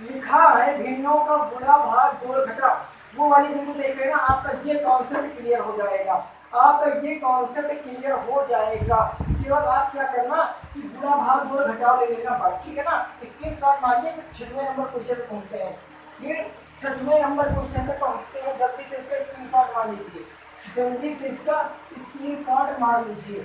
लिखा है भिन्नों का गुणा भाग जोड़ घटा, वो वाली वीडियो देख लेना, आपका ये कॉन्सेप्ट क्लियर हो जाएगा, आपका ये कॉन्सेप्ट क्लियर हो जाएगा। केवल आप क्या करना कि गुणा भाग जोड़ घटाव ले लेना बस, ठीक है ना। स्क्रीनशॉट मारिए, 6वें नंबर क्वेश्चन पे पहुंचते हैं, फिर 6वें नंबर क्वेश्चन पे पहुंचते हैं। जल्दी से इसका स्क्रीनशॉट मार लीजिए, जल्दी से इसका स्क्रीनशॉट मार लीजिए।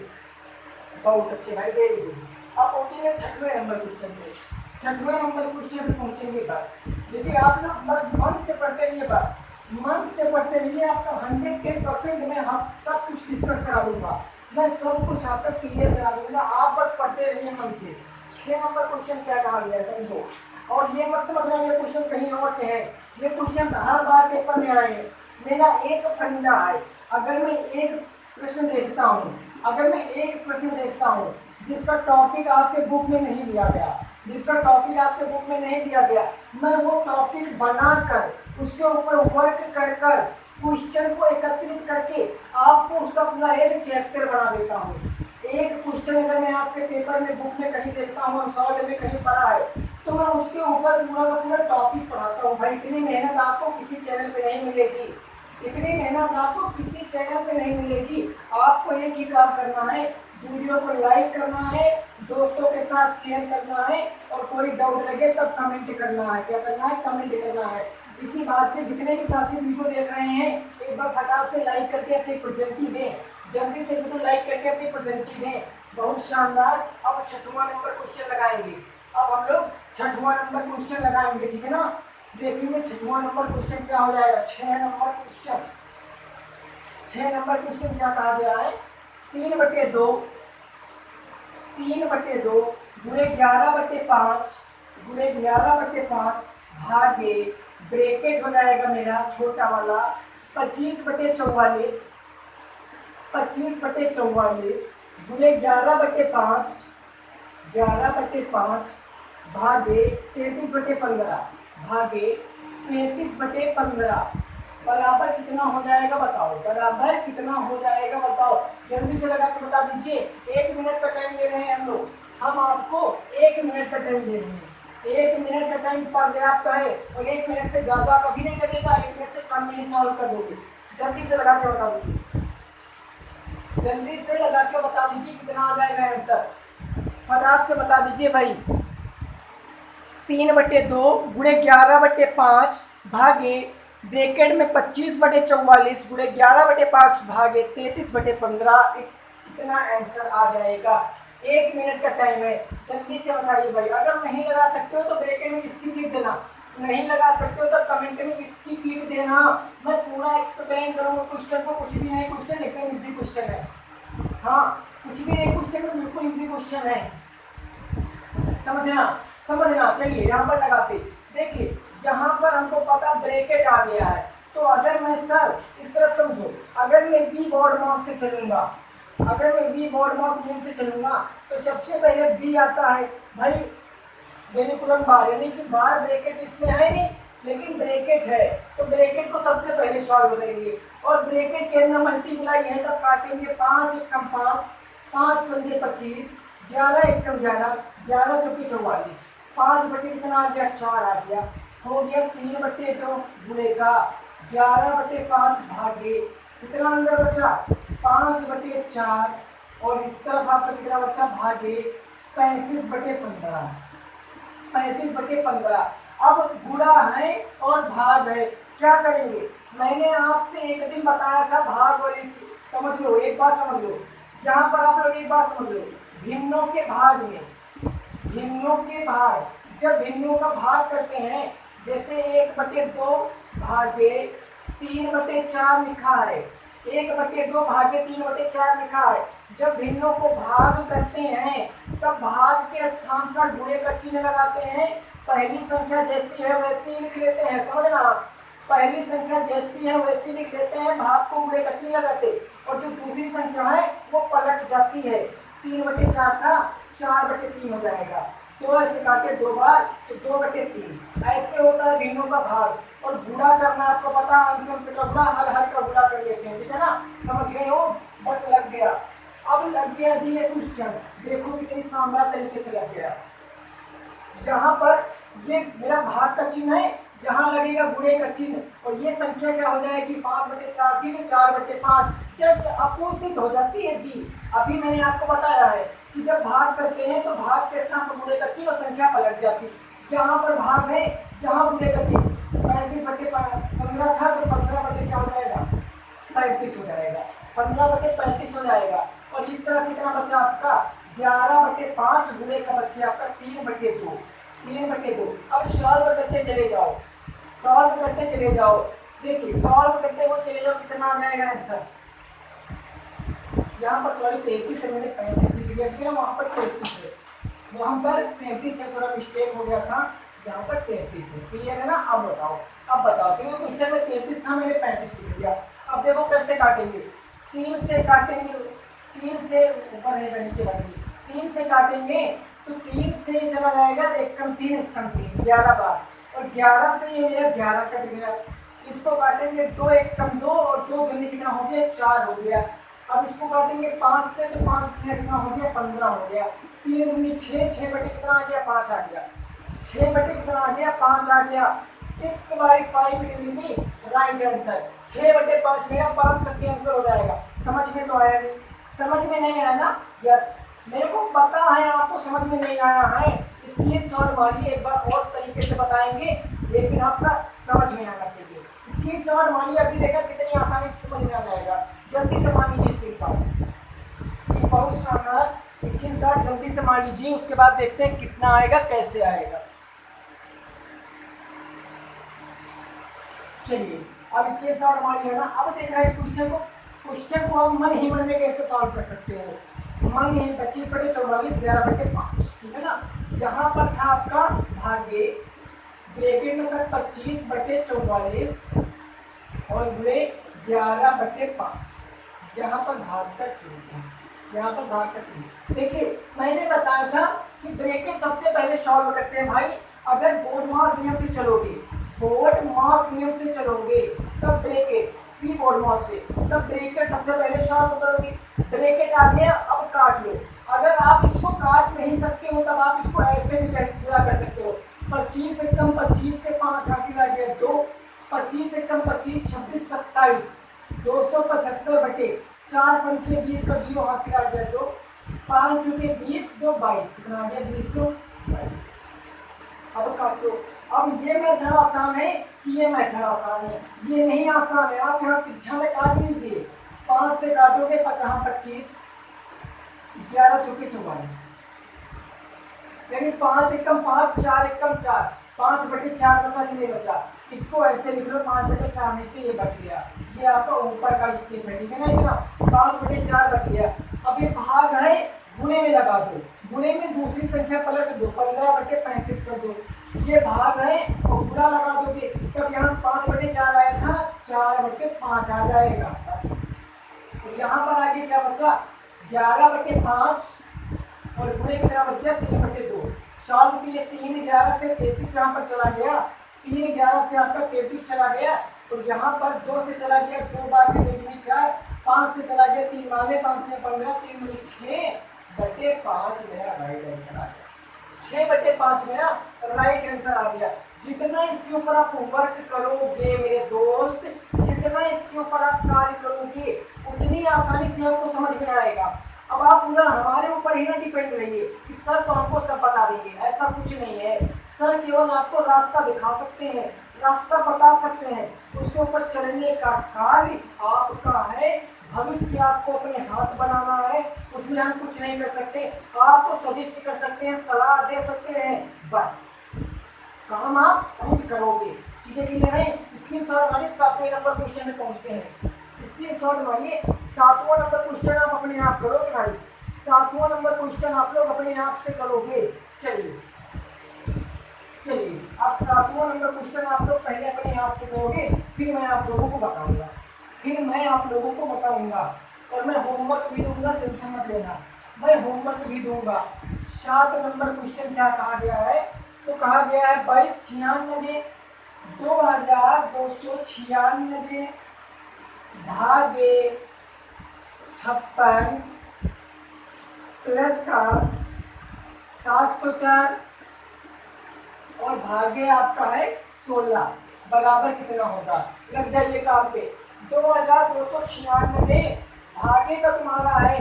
बहुत अच्छे भाई, वेरी गुड। अब पहुंचेंगे 6वें नंबर क्वेश्चन पे, 6वें नंबर क्वेश्चन पे पहुंचेंगे बस। यदि आप लोग बस मन से पढ़ते रहिए, बस मन से पढ़ते रहिए, आपका 110% में हम सब कुछ डिस्कस करा दूंगा, मैं सब कुछ आपका क्लियर करा दूंगा, आप बस पढ़ते रहिए मन से। 6 नंबर क्वेश्चन क्या कहा गया है समझो, और ये मत समझना ये क्वेश्चन कहीं और के हैं, ये क्वेश्चन हर बार पेपर में आए हैं। मेरा एक फंडा है, अगर मैं एक प्रश्न देखता हूँ, अगर मैं एक प्रश्न देखता हूँ जिसका टॉपिक आपके बुक में नहीं दिया गया, जिसका टॉपिक आपके बुक में नहीं दिया गया, मैं वो टॉपिक बनाकर उसके ऊपर वर्क कर कर क्वेश्चन को एकत्रित करके आपको उसका पूरा एक चैप्टर बना देता हूँ। एक क्वेश्चन अगर मैं आपके पेपर में बुक में कहीं देखता हूँ, सॉल्व में कहीं पढ़ा है, तो मैं उसके ऊपर पूरा का पूरा टॉपिक पढ़ाता हूँ। भाई इतनी मेहनत आपको किसी चैनल पे नहीं मिलेगी, इतनी मेहनत आपको किसी चैनल पे नहीं मिलेगी। आपको एक ही काम करना है, वीडियो को लाइक करना है, दोस्तों के साथ शेयर करना है, और कोई डाउट लगे तब कमेंट करना है। क्या करना है, कमेंट करना है। इसी बात पे जितने भी साथी वीडियो देख रहे हैं एक बार फटाक से लाइक करके अपनी प्रेजेंटी दें, जल्दी से वीडियो लाइक करके अपनी प्रेजेंटी दें। बहुत शानदार। अब 6वां नंबर क्वेश्चन लगाएंगे। अब हम लोग 6वां नंबर क्वेश्चन लगाएंगे, ठीक है ना। देखेंगे 6वां नंबर क्वेश्चन क्या हो जाएगा। 6 नंबर क्वेश्चन क्या कहा गया है, 3/2 गुणे 11/5 भागे ब्रैकेट हो जाएगा मेरा छोटा वाला 25/44 गुणे 11/5 भागे 33/15 बराबर कितना हो जाएगा बताओ, जल्दी से लगा के बता दीजिए। 1 मिनट का टाइम दे रहे हैं हम लोग, हम आपको 1 मिनट का टाइम दे रहे हैं। 1 मिनट का टाइम पर्याप्त है और 1 मिनट से ज़्यादा कभी नहीं लगेगा, 1 मिनट से कम में ही सॉल्व कर दोगे। जल्दी से लगा के बता दीजिए, कितना आ जाएगा आंसर, फटाक से बता दीजिए भाई। 3/2 गुणे 11/5 भागे ब्रैकेट में 25/44 गुणे 11/5 भागे 33/15, इतना आंसर आ जाएगा। 1 मिनट का टाइम है, जल्दी से बताइए भाई। अगर नहीं लगा सकते हो तो ब्रैकेट में इसकी लिख देना, नहीं लगा सकते हो तो कमेंट में इसकी लिख देना। मैं पूरा एक्सप्लेन करूँगा क्वेश्चन को, कुछ भी नहीं, क्वेश्चन एकदम इजी क्वेश्चन है। हाँ, कुछ भी नहीं, क्वेश्चन में बिल्कुल इजी क्वेश्चन है, समझना। चलिए यहाँ पर लगाते, देखिए जहाँ पर हमको पता ब्रैकेट आ गया है, तो अगर मैं सर इस तरफ समझो, अगर मैं वी बॉड मास से चलूंगा, नियम से चलूंगा तो सबसे पहले बी आता है भाई, वेनिकुलम बार, यानी कि बार ब्रैकेट इसमें है नहीं लेकिन ब्रैकेट है, तो ब्रैकेट को सबसे पहले सॉल्व करेंगे और ब्रैकेट के अंदर मल्टीप्लाई है तब काटेंगे 5 एकम 5, 5 पंजे 25, 11 एकम 11, 11 चौके 44, 5 कितना आ गया 4 आ गया, हो गया 3/2 गुणे का 11/5 भागे कितना अंदर बचा 5/4 और इस तरफ आपका कितना बचा भागे 35/15। अब गुणा है और भाग है, क्या करेंगे। मैंने आपसे एक दिन बताया था भाग और समझ लो, एक बात समझ लो, जहाँ पर आप लोग एक बात समझ लो, भिन्नों के भाग में, जब भिन्नों का भाग करते हैं, जैसे 1/2 भागे 3/4 लिखा है, 1/2 भागे 3/4 लिखा है। जब भिन्नों को भाग करते हैं तब भाग के स्थान पर गुणे का चिन्ह लगाते हैं। पहली संख्या जैसी है वैसी लिख लेते हैं, समझना। पहली संख्या जैसी है वैसी लिख लेते हैं, भाग को गुणे का चिन्ह लगाते, और जो दूसरी संख्या है वो पलट जाती है। 3/4 था 4/3 हो जाएगा, तो ऐसे काटे 2 बार तो 2/3 ऐसे होता है भिन्नों का भाग। और गुणा करना आपको पता है, अंश का गुणा हर का गुणा कर लेते हैं, ठीक है ना, समझ गए हो, बस लग गया। अब लग गया जी ये क्वेश्चन, देखो कितनी शानदार तरीके से लग गया। जहाँ पर ये मेरा भाग का चिन्ह है, यहाँ लगेगा गुणे का चिन्ह और ये संख्या क्या हो जाएगी 5/4 थी 4/5, जस्ट अपोजिट हो जाती है जी। अभी मैंने आपको बताया है कि जब भाग करते हैं तो भाग के स्थान पर गुणे का चिन्ह और संख्या पलट जाती। यहाँ पर भाग है, यहाँ गुणे का चिन्ह 35/15 था तो 15 क्या हो जाएगा 35 हो जाएगा, 15/35 हो जाएगा। और इस तरह कितना बचा आपका 11/5 गुणे का बच गया आपका 3/2। अब सॉल्व करते चले जाओ, देखिए सॉल्व करते हुए चले जाओ, कितना आ जाएगा आंसर। यहाँ पर सॉरी 33 है, मैंने 35 लिख दिया, ठीक है, वहाँ पर 33 है, वहाँ पर 33 से थोड़ा मिस्टेक हो गया था, यहाँ पर 33 है, क्लियर है ना। अब बताओ क्योंकि क्वेश्चन में 33 था, मैंने 35 लिख दिया। अब देखो कैसे काटेंगे, 3 से काटेंगे, 3 से ऊपर है नीचे लगेगी, 3 से काटेंगे तो 3 से चला जाएगा 1 11 बार, और 11 से ये मेरा 11 कट गया। इसको काटेंगे 2 1 2 और 2 गुने कितना हो गया 4 हो गया। अब इसको काटेंगे 5 से तो 5 कितना हो गया 15 हो गया, 3 गुने 6, 6 कितना आ गया 5 आ गया, 6 कितना आ गया 5 आ गया। 6/5 विल बी राइट आंसर। 6/5 मेरा 5 सही आंसर हो जाएगा। समझ में तो आया नहीं, समझ में नहीं आया ना, यस मेरे को पता है आपको समझ में नहीं आया है, इसलिए सॉल्व वाली एक बार और तरीके से बताएंगे, लेकिन आपका समझ में आना चाहिए। स्क्रीनशॉट मानिए, अभी देखा कितनी आसानी से समझ में आ जाएगा। जल्दी से मान लीजिए स्क्रीनशॉट जी, बहुत शानदार। स्क्रीनशॉट जल्दी से मान लीजिए, उसके बाद देखते हैं कितना आएगा, कैसे आएगा। चलिए अब स्क्रीनशॉट मान लिया ना। अब देखना है इस क्वेश्चन को आप मन ही मन में कैसे सॉल्व कर सकते हो। मन ही 25/44 11/5, ठीक है ना। यहाँ पर था आपका भागे ब्रैकेट में था 25/44 और गुणे 11/5। यहाँ पर भाग का चीज, यहाँ पर भाग का चीज। देखिए मैंने बताया था कि ब्रैकेट सबसे पहले सॉल्व करते हैं भाई। अगर बोर्डमास नियम से चलोगे, बोर्डमास नियम से चलोगे तब ब्रैकेट पी बोर्डमास से, तब ब्रैकेट सबसे पहले सॉल्व करोगे। ब्रैकेट आ गया, अब काट लो। अगर आप इसको काट नहीं सकते हो तब आप इसको ऐसे भी कैसे पूरा कर सकते हो। 25 से कम 25 से 5 हासिल आ गया 2, 25 से कम 25 26 27 275/4 पंचे 20 का 0 हासिल आ गया 2, 5 चुके 20 2 22, कितना आ गया 20 2 22। अब काट लो। अब ये मेथड आसान है कि ये मेथड आसान है? ये नहीं आसान है। आप यहाँ पीछा में काट लीजिए। 5 से काटोगे 25, 11 चुके 44, यानी 5 एकम 5 4 एकम 4, 5/4 बचा कि नहीं बचा। इसको ऐसे लिख लो 5/4 नीचे ये बच गया। ये आपका ऊपर का स्टेप है, ठीक है ना। इतना 5/4 बच गया। अब ये भाग है, गुणे में लगा दो। गुणे में दूसरी संख्या पलट दो, 15/35 कर दो। ये भाग है और गुणा लगा दोगे तब यहाँ 5/4 आया था, 4/5 आ जाएगा बस। तो यहाँ पर आगे क्या बचा 11/5 और गुणे कितना बच गया 3/2। सॉल्व के लिए 3 11 से 33 यहाँ पर चला गया, 3 11 से आपका 33 चला गया और यहाँ पर 2 से चला गया 2 बार 4, 5 से चला गया 3 बार 5 में 15, 3 में 6/5 मेरा राइट आंसर आ गया। 6/5 मेरा राइट आंसर आ गया। जितना इसके ऊपर आप वर्क करोगे मेरे दोस्त, जितना इसके ऊपर आप कार्य करोगे उतनी आसानी से आपको समझ में आएगा। अब आप पूरा हमारे ऊपर ही ना डिपेंड रहिए कि सर तो हमको सब बता देंगे, ऐसा कुछ नहीं है। सर केवल आपको रास्ता दिखा सकते हैं, रास्ता बता सकते हैं, उसके ऊपर चलने का कार्य आपका है। भविष्य आपको अपने हाथ बनाना है, उसमें हम कुछ नहीं कर सकते। आपको सजेस्ट कर सकते हैं, सलाह दे सकते हैं, बस काम आप खुद करोगे। चीजें क्लियर है। स्क्रीनशॉट मारिए, 7वें नंबर क्वेश्चन में पहुंचते हैं। स्क्रीनशॉट मारिए, 7वां नंबर क्वेश्चन आप अपने आप करोगे भाई। 7वां नंबर क्वेश्चन आप लोग अपने आप से करोगे। चलिए आप 7वां नंबर क्वेश्चन आप लोग पहले अपने आप से करोगे, फिर मैं आप लोगों को बताऊंगा। और मैं होमवर्क भी दूंगा, टेंशन मत लेना, मैं होमवर्क भी दूंगा। 7 नंबर क्वेश्चन क्या कहा गया है, तो कहा गया है 2296 2296 भागे 56 प्लस का 704 और भागे आपका है 16 बराबर कितना होगा। लग जाइए काम पे। 2296 भागे का तुम्हारा है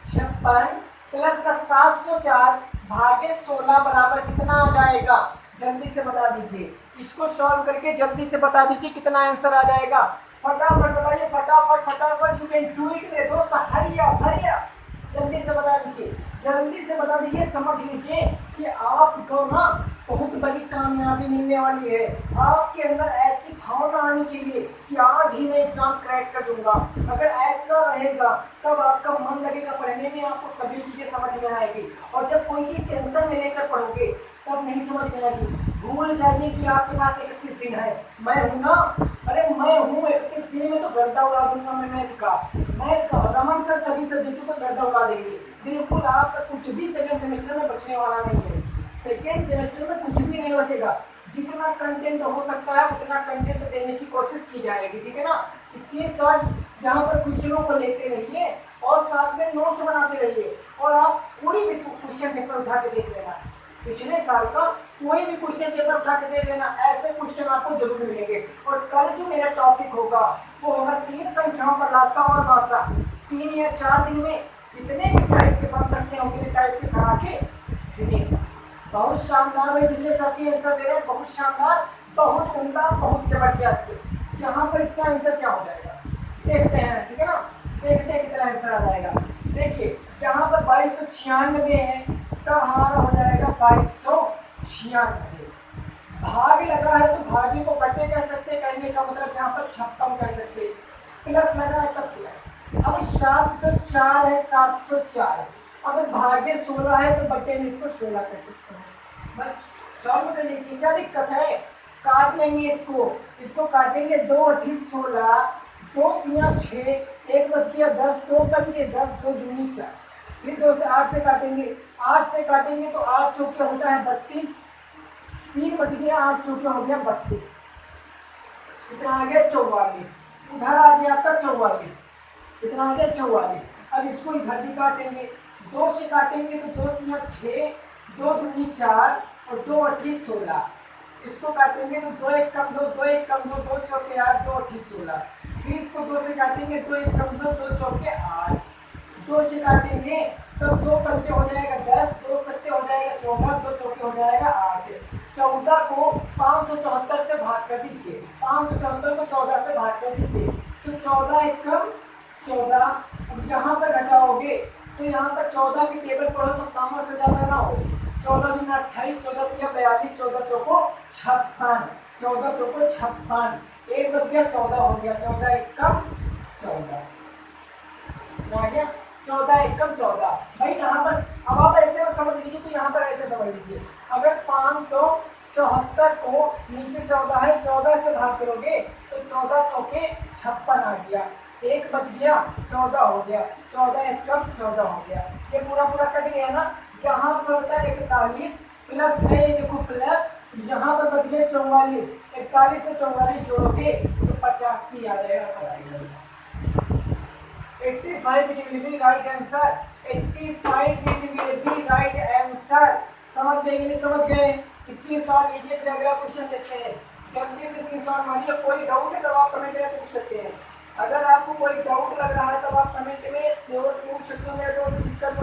56 प्लस का 704 भागे 16 बराबर कितना आ जाएगा, जल्दी से बता दीजिए। इसको सॉल्व करके जल्दी से बता दीजिए कितना आंसर आ जाएगा। फटाफट बताइए, फटाफट। यू कैन डू इट मेरे दोस्त, हरी अप जल्दी से बता दीजिए, जल्दी से बता दीजिए। समझ लीजिए कि आपको ना बहुत बड़ी कामयाबी मिलने वाली है। आपके अंदर ऐसी भावना आनी चाहिए कि आज ही मैं एग्जाम क्रैक कर दूंगा। अगर ऐसा रहेगा तब आपका मन लगेगा पढ़ने में, आपको सभी चीजें समझ में आएगी। और जब कोई चीज टेंशन में लेकर पढ़ोगे तब नहीं समझ में आएगी। भूल जाइए कि आपके पास 31 दिन है। मैं हूँ ना, अरे मैं हूँ 31 दिन में तो गर्दा उड़ा दूंगा। मैं रमन सर सभी सब्जेक्टों का गर्दा उड़ा देंगे। बिल्कुल आपका कुछ भी सेकंड सेमेस्टर में बचने वाला नहीं है। सेकेंड सेमेस्टर में कुछ भी नहीं बचेगा। जितना कंटेंट हो सकता है उतना कंटेंट देने की कोशिश की जाएगी, ठीक है ना। इसलिए सर जहाँ पर क्वेश्चनों को लेते रहिए और साथ में नोट्स बनाते रहिए। और आप कोई भी क्वेश्चन पेपर उठा के देख लेना, पिछले साल का कोई भी क्वेश्चन पेपर उठा के देख लेना, ऐसे क्वेश्चन आपको जरूर मिलेंगे। और कल जो मेरा टॉपिक होगा वो होगा 3 संख्याओं का लासा और मासा। 3 या 4 दिन में जितने भी टाइप के बन सकते हैं उतने टाइप के करा के फिनिश। बहुत शानदार भाई, जितने साथी आंसर दे रहे हैं बहुत शानदार। बहुत उम्दा, बहुत जबरदस्त। यहाँ पर इसका आंसर क्या हो जाएगा देखते हैं, ठीक है ना। देखते हैं कितना आंसर आ जाएगा। देखिए यहाँ पर 2296 है, तो हमारा हो जाएगा 2296। भाग लगा है तो भागी को बटे कह सकते, कहने का मतलब यहाँ पर 56 कह सकते। प्लस लगा है तब प्लस। अब 704 है, 704। अगर भागे 16 है तो बटे में इसको 16 कर सकते हैं। बस सॉल्व कर लीजिए, क्या दिक्कत है। काट लेंगे इसको काटेंगे। 2 8 16, 2 3 6, 1 बच गया 10, 2 पंजे 10, 2 दूनी 4। फिर 2 से 8 से काटेंगे, 8 से काटेंगे तो 8 चौके होता है 32, 3 बच गया, 8 चौके हो गया 32। कितना आ गया 44। उधर आ गया आपका 44। कितना आ गया 44। अब इसको इधर भी काटेंगे, 2 से काटेंगे तो 2 3 6, 2 दूनी 4 और 2 8 16। इसको काटेंगे तो 2 1 कम 2, 2 1 कम 2, 2 चौके 8, 2 8 16। फिर इसको 2 से काटेंगे, 2 1 कम 2, 2 चौके 8। 2 से काटेंगे तो 2 पंजे हो जाएगा 10, 2 सत्ते हो जाएगा 14, 2 चौके हो जाएगा 8। 14 को 574 से भाग कर दीजिए, 574 को 14 से भाग कर दीजिए तो 14 1 कम 14। अब यहाँ पर घटाओगे तो यहाँ पर 14 की टेबल पढ़ो, 57 से ज्यादा ना हो। 14 दूना 28, 14 तिया 42, 14 चौको 56, 14 चौको 56। 1 बच गया 14 हो गया, 14 1 कम 14 आ गया, 14 1 कम 14। भाई यहाँ पर अब आप ऐसे समझ लीजिए, तो यहाँ पर ऐसे समझ लीजिए। अगर 574 को नीचे 14 है, 14 से भाग करोगे तो 14 चौके 56 आ गया। 1 बच गया 14 हो गया, 14 1 कम 14 हो गया। ये पूरा कट गया ना। यहाँ पर होता है 41 प्लस है, ये देखो प्लस, यहाँ पर बच गया 44। 41 से 44 जोड़ोगे तो 85 आ जाएगा। 85 which will be right answer। 85 which will be right answer। समझ गए कि नहीं समझ गए? स्क्रीनशॉट लीजिए, फिर अगला क्वेश्चन देखते हैं। जल्दी से स्क्रीनशॉट मारिए। कोई डाउट है तो आप कमेंट में पूछ सकते हैं। अगर आपको कोई डाउट लग रहा है तो आप कमेंट में श्योर पूछ सकते हो। मेरे दोस्त दिक्कत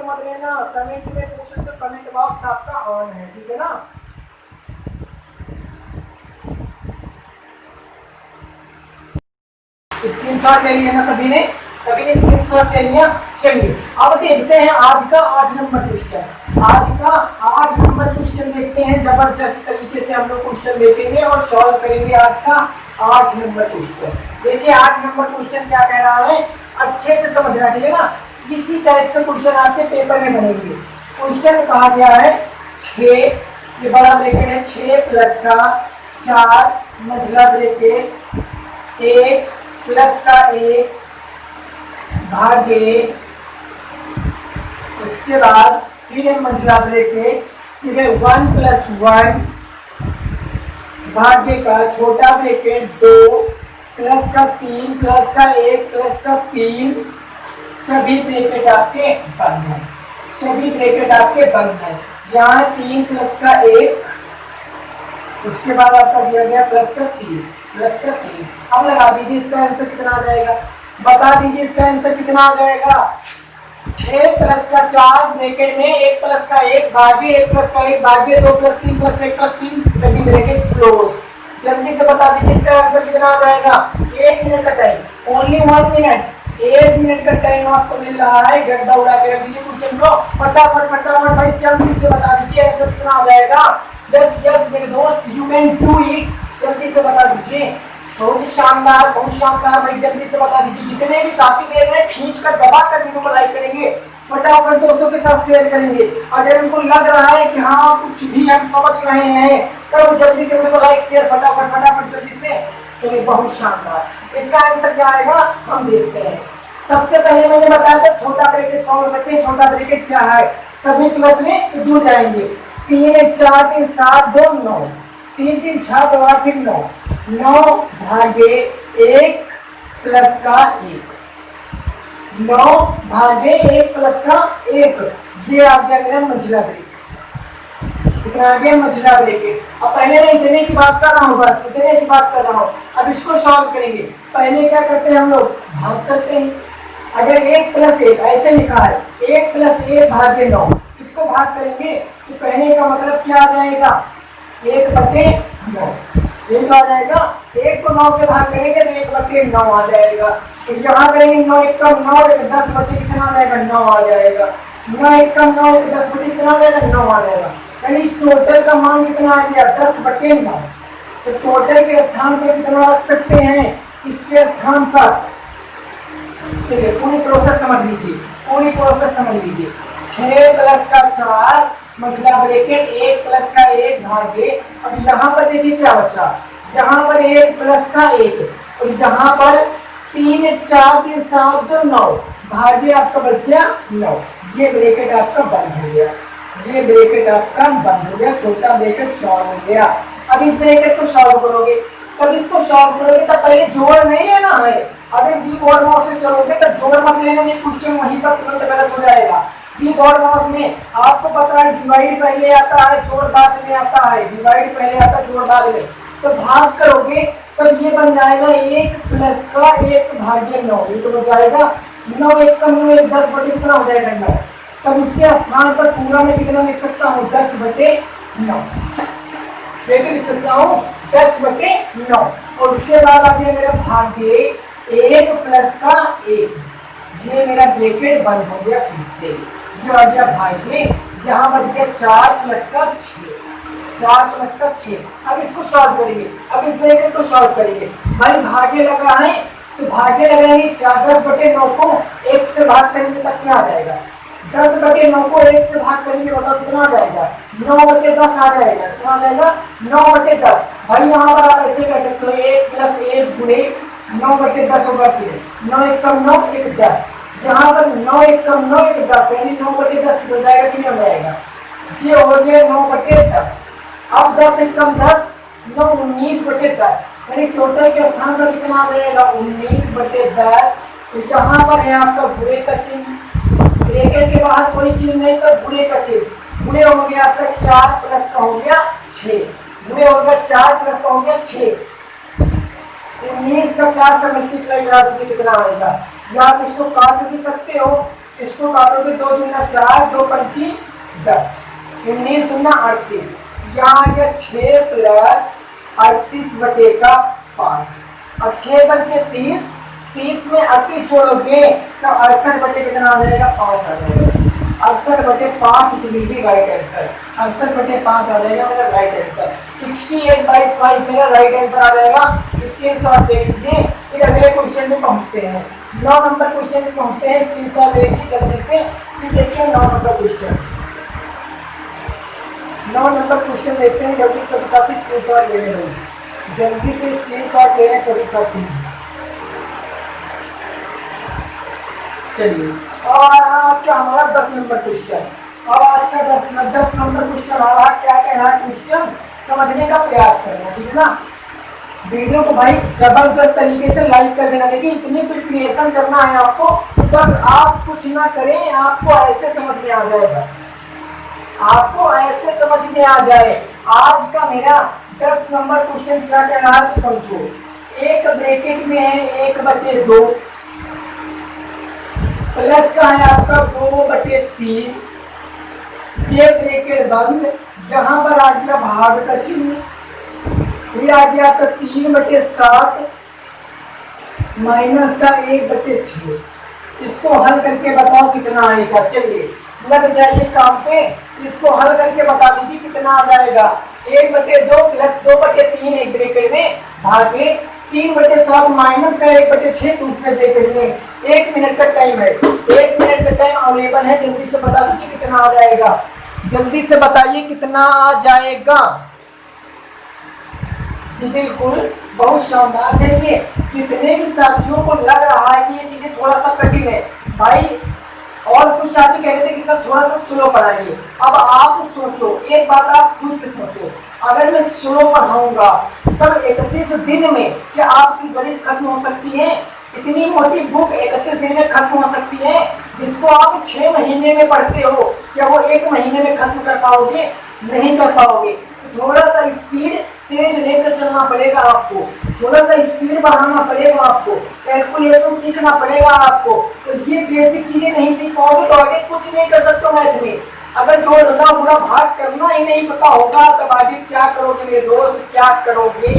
मत लेना, कमेंट में पूछ सकते हो। कमेंट बॉक्स आपका ऑन है, ठीक है ना। स्क्रीनशॉट ले लिया ना सभी ने स्क्रीनशॉट ले लिया। चलिए अब देखते हैं आज का 8 नंबर क्वेश्चन। आज का 8 नंबर क्वेश्चन देखते हैं। जबरदस्त तरीके से हम लोग क्वेश्चन देखेंगे और सॉल्व करेंगे आज का 8 नंबर क्वेश्चन। देखिए 8 नंबर क्वेश्चन क्या कह रहा है, अच्छे से समझना, ठीक है ना। इसी टाइप से क्वेश्चन आपके पेपर में बनेंगे। क्वेश्चन कहा गया है 6, ये बड़ा ब्रैकेट है, 6 प्लस का 4 मंझला ब्रैकेट 1 प्लस का 1 भागे, उसके बाद फिर मंझला ब्रैकेट, फिर 1 प्लस 1 भागे का छोटा ब्रैकेट 2 प्लस का 3 प्लस का 1 प्लस का 3। सभी ब्रैकेट आपके बंद है, सभी ब्रैकेट आपके बंद है। यहाँ 3 प्लस का 1, उसके बाद आपका दिया गया प्लस का 3 प्लस का 3। अब लगा दीजिए इसका आंसर कितना आ जाएगा, बता दीजिए इसका आंसर कितना आ जाएगा। 6 प्लस का 4 ब्रैकेट में 1 प्लस का 1 भागे 1 प्लस का 1 भागे 2 प्लस 3 प्लस 1 प्लस 3, सभी ब्रैकेट क्लोज। जल्दी से बता दीजिए इसका आंसर कितना आ जाएगा। 1 मिनट का टाइम, ओनली 1 मिनट, 1 मिनट का टाइम आपको मिल रहा है। गड्ढा उड़ा के रख दीजिए क्वेश्चन को, फटाफट भाई जल्दी से बता दीजिए आंसर कितना आ जाएगा। यस मेरे दोस्त, यू कैन डू इट। जल्दी से बता दीजिए, बहुत शानदार भाई, जल्दी से बता दीजिए। जितने भी साथी दे रहे हैं खींच कर दबा कर वीडियो को लाइक करेंगे, फटाफट दोस्तों के साथ शेयर करेंगे। अगर उनको लग रहा है कि हाँ कुछ भी हम समझ रहे हैं तब जल्दी से वीडियो को लाइक शेयर फटाफट जल्दी से। चलिए बहुत शानदार, इसका आंसर क्या आएगा हम देखते हैं। सबसे पहले मैंने बताया था छोटा ब्रैकेट सॉल्व करते हैं। छोटा ब्रैकेट क्या है, सभी प्लस में जुड़ जाएंगे। 3 1 4 3 7 2 9, 3 3 6 2 8 3 9, 9 भागे 1 प्लस का 1, 9 भागे 1 प्लस का 1, ये आ गया मेरा मंझला ब्रैकेट। कितना आ गया मंझला ब्रैकेट। अब पहले मैं इतने की बात कर रहा हूँ, बस इतने की बात कर रहा हूँ। अब इसको सॉल्व करेंगे। पहले क्या करते हैं हम लोग, भाग करते हैं। अगर 1 प्लस 1 ऐसे लिखा है, 1 प्लस 1 भागे 9, इसको भाग करेंगे तो कहने का मतलब क्या आ जाएगा, 1/9 ये तो आ जाएगा। 1 को 9 से भाग करेंगे तो 1/9 आ जाएगा। तो यहाँ करेंगे 9 1 का 9, 10 बटे कितना आ जाएगा 9 आ जाएगा। 9 1 का 9, 10 बटे कितना आ जाएगा 9 आ जाएगा। यानी इस टोटल का मान कितना आ गया 10/9। तो टोटल के स्थान पर कितना रख सकते हैं इसके स्थान पर। चलिए पूरी प्रोसेस समझ लीजिए, पूरी प्रोसेस समझ लीजिए। 6 + का 4 मझला ब्रैकेट 1 + का 1 भागे। अब यहाँ पर देखिए क्या बचा, यहाँ पर 1 + का 1 और यहाँ पर 3 4 3 7 2 9 भागे आपका बच गया 9। ये ब्रैकेट आपका बंद हो गया, ये ब्रैकेट आपका बंद हो गया, छोटा ब्रैकेट सॉल्व हो गया। अब इस ब्रैकेट को सॉल्व करोगे, तब इसको सॉल्व करोगे तब पहले जोड़ नहीं लेना है। अगर डी बोर्ड माउस से चलोगे तो जोड़ मत लेना, ये क्वेश्चन वहीं पर तुरंत गलत हो जाएगा। डी बोर्ड माउस में आपको पता है डिवाइड पहले आता है जोड़ बाद में आता है, डिवाइड पहले आता है जोड़ बाद में। तो भाग करोगे तो ये बन जाएगा 1 + का 1 भागे 9। ये तो बन जाएगा 9 1 का 9 1 10 बटे कितना हो जाएगा 9। तब इसके स्थान पर पूरा में कितना लिख सकता हूँ 10/9। लिख सकता हूँ 10/9। और उसके बाद आ गया मेरा भागे 1 + का 1। ये मेरा ब्रैकेट बंद हो गया फिर से। ये आ गया भागे, यहाँ बच गया 4 + का 6, 4 + का 6। अब इसको सॉल्व करेंगे, अब इस ब्रैकेट को सॉल्व करेंगे। भाई भागे लगा है तो भागे लगाएंगे 10/9 को 1 से भाग करेंगे तब क्या आ जाएगा। 10/9 को 1 से भाग करेंगे बताओ कितना आ जाएगा 9/10 आ जाएगा। कितना आ जाएगा 9/10। भाई यहाँ पर आप ऐसे कह सकते हो 1 + 1 गुणे 9/10 होगा। 9 1 का 9 1 10, यहाँ पर 9 1 का 9 1 10 यानी 9/10 हो जाएगा कि नहीं हो जाएगा। ये हो गया 9/10। अब 10 1 कम 10 9 19/10 यानी टोटल के स्थान पर कितना आ जाएगा 19/10। तो यहाँ पर है आपका बुरे का चिन्ह, ब्रैकेट के बाहर कोई चिन्ह नहीं तो बुरे का चिन्ह। बुरे हो गया आपका 4 + का हो गया 6, बुरे हो गया 4 + का हो गया 6। 19 का 4 से मल्टीप्लाई करा दीजिए कितना आएगा। या आप इसको काट भी सकते हो, इसको काटोगे 2 दूना 4 2 पंची 10, 19 दूना 38। यहाँ आ गया 6 + 38/5। अब 6 पंचे 30, 30 में 38 जोड़ोगे तो 68 कितना आ जाएगा 5 आ जाएगा। 68/5 विल बी राइट आंसर। 68/5 आ जाएगा मेरा राइट आंसर। 68/5 मेरा राइट आंसर आ जाएगा। स्क्रीनशॉट ले लीजिए। फिर अगले क्वेश्चन में पहुंचते हैं। 9 नंबर क्वेश्चन में पहुंचते हैं। स्क्रीनशॉट ले लीजिए जल्दी से। फिर देखिए 9 नंबर क्वेश्चन। 9 नंबर क्वेश्चन देखते हैं। जल्दी सभी साथी स्क्रीनशॉट ले लें, जल्दी से स्क्रीनशॉट ले लें सभी साथी। चलिए और आज का हमारा 10 नंबर क्वेश्चन। और आज का 10 नंबर क्वेश्चन हमारा क्या कहना है, क्वेश्चन समझने का प्रयास करना, ठीक है ना। वीडियो को भाई जबरदस्त तरीके से लाइक कर देना। देखिए इतनी प्रिपरेशन करना है आपको, बस आप कुछ ना करें, आपको ऐसे समझ में आ जाए, बस आपको ऐसे समझ में आ जाए। आज का मेरा 10 नंबर क्वेश्चन क्या कहना है तो समझो। एक ब्रैकेट में है 1/2 प्लस का है आपका 2/3। ये ब्रैकेट बंद, यहाँ पर आ गया भाग का चिन्ह, फिर आ गया आपका 3/7 माइनस का 1/6। इसको हल करके बताओ कितना आएगा। चलिए लग जाइए काम पे, इसको हल करके बता दीजिए कितना आ जाएगा। 1/2 प्लस 2/3 एक ब्रैकेट में भागे 3/7 माइनस का 1/6 दूसरे ब्रैकेट में। 1 मिनट का टाइम है, 1 मिनट का टाइम अवेलेबल है। जल्दी से बता दीजिए कितना आ जाएगा, जल्दी से बताइए कितना आ जाएगा। जी बिल्कुल, बहुत शानदार। देखिए जितने भी साथियों को लग रहा है कि ये चीजें थोड़ा सा कठिन है भाई, और कुछ साथी कह रहे थे कि सर थोड़ा सा स्लो पढ़ाइए। अब आप सोचो, एक बात आप खुद से सोचो, अगर मैं स्लो पढ़ाऊंगा तब 31 दिन में क्या आपकी गणित खत्म हो सकती है? इतनी मोटी बुक 31 दिन में खत्म हो सकती है, जिसको आप 6 महीने में पढ़ते हो, क्या वो 1 महीने में खत्म कर पाओगे? नहीं कर पाओगे। थोड़ा सा स्पीड तेज लेकर चलना पड़ेगा आपको, थोड़ा सा स्पीड बढ़ाना पड़ेगा आपको, कैलकुलेशन सीखना पड़ेगा आपको। तो ये बेसिक चीजें नहीं सीख पाओगे तो आगे कुछ नहीं कर सकते मैथ में। अगर दो गुना गुना भाग करना ही नहीं पता होगा तब आगे क्या करोगे मेरे दोस्त, क्या करोगे?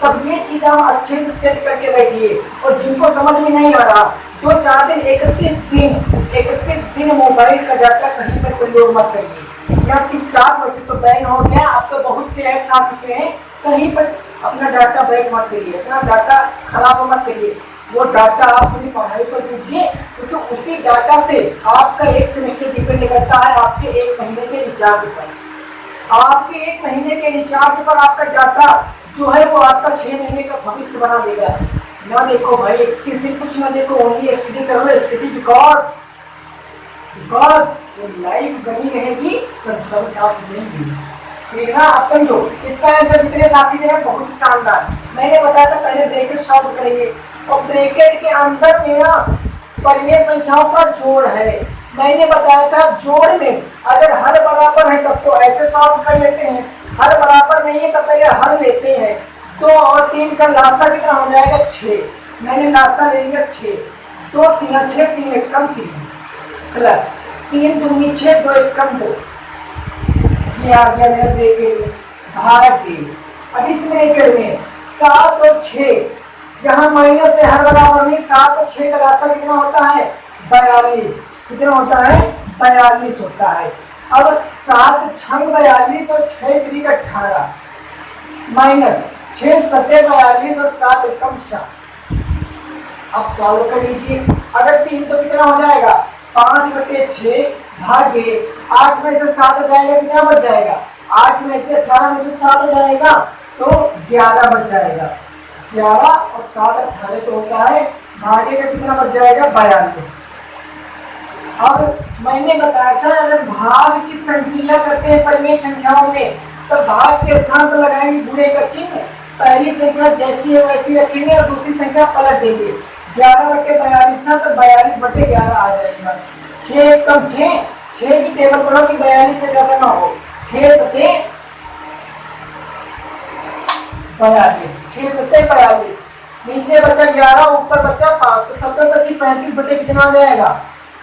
तब ये चीज हम अच्छे से सेट करके बैठिए। और जिनको समझ में नहीं आ रहा, 2-4 दिन 31 दिन मोबाइल का डाटा कहीं पर प्रयोग मत करिए। या टिकटॉक वैसे तो बैन हो गया, अब तो बहुत से ऐप्स आ चुके हैं, कहीं पर अपना डाटा बैन मत करिए, अपना डाटा खराब मत करिए। वो डाटा आप अपनी पढ़ाई पर दीजिए, क्योंकि तो उसी डाटा से आपका एक सेमेस्टर डिपेंड करता है आपके 1 महीने के रिचार्ज पर। आपके 1 महीने के रिचार्ज पर आपका डाटा जो है वो आपका 6 महीने का भविष्य बना देगा। ना देखो भाई 21 दिन कुछ ना देखो, ओनली स्टडी करो, स्टडी बिकॉज लाइफ बनी रहेगी पर सब साथ देंगे। ठीक ना? आप समझो इसका आंसर जितने साथी दे रहे बहुत शानदार। मैंने बताया था पहले ब्रैकेट सॉल्व करेंगे, और ब्रैकेट के अंदर मेरा परिमेय संख्याओं का जोड़ है। मैंने बताया था जोड़ में अगर हर बराबर है तब तो ऐसे सॉल्व कर लेते हैं, हर बराबर नहीं है तब पहले हर लेते हैं। 2 और 3 का लासा कितना हो जाएगा? 6। मैंने लासा ले लिया 6, 2 3 6, 3 1 कम 3 प्लस 3 दूनी 6, 2 1 कम 2। ये आ गया मेरा ब्रैकेट भाग दे। अब इस ब्रैकेट में 7 और 6, यहाँ माइनस से हर बराबर नहीं, 7 और 6 का रास्ता कितना होता है? 42। कितना होता है? 42 होता है। अब 7 6 42 और 6 3 18 माइनस 6 7 42 और 7 एकम 7। अब सॉल्व कर लीजिए। अगर 3 तो कितना हो जाएगा? 5/6 भागे 8 में से 7 हो जाएगा, कितना बच जाएगा? 8 में से 18 में से 7 हो जाएगा तो 11 बच जाएगा। 11 और 7 18 तो होता है, भागे का कितना बच जाएगा? 42। अब मैंने बताया था अगर भाग की संख्या करते हैं परिमेय संख्याओं में तो भाग के स्थान पर लगाएंगे गुणे का चिन्ह, पहली संख्या जैसी है वैसी रखेंगे और दूसरी संख्या पलट देंगे। 11/42 था तो 42/11 आ जाएगा। 6 कम 6, 6 की टेबल पढ़ो कि 42 से ज्यादा ना हो। 6 7 42, 6 7 42, नीचे बचा 11, ऊपर बचा 5, तो 70 बची 35 कितना आ जाएगा?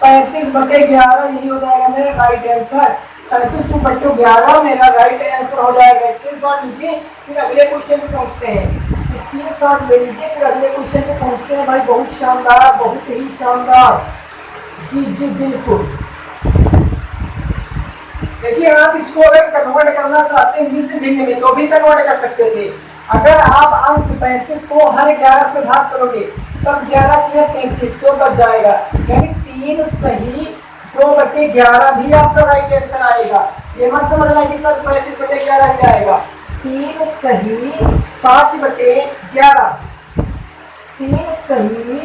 35/11 यही हो जाएगा मेरा राइट आंसर। 35/11 मेरा राइट आंसर हो जाएगा। स्क्रीनशॉट लीजिए, फिर अगले क्वेश्चन पे पहुंचते हैं। स्क्रीनशॉट ले लीजिए, फिर अगले क्वेश्चन पे पहुंचते हैं। भाई बहुत शानदार, बहुत ही शानदार। जी जी बिल्कुल। देखिए आप इसको अगर कन्वर्ट करना चाहते हैं मिश्र भिन्न में तो भी कन्वर्ट कर सकते थे। अगर आप अंश 35 को हर 11 से भाग करोगे तब 11 की 33 तो बच जाएगा, यानी 3 सही 2/11 भी आपका राइट आंसर आएगा। ये मत समझना कि सर 35/11 ही आएगा। 3 सही 5/11, 3 सही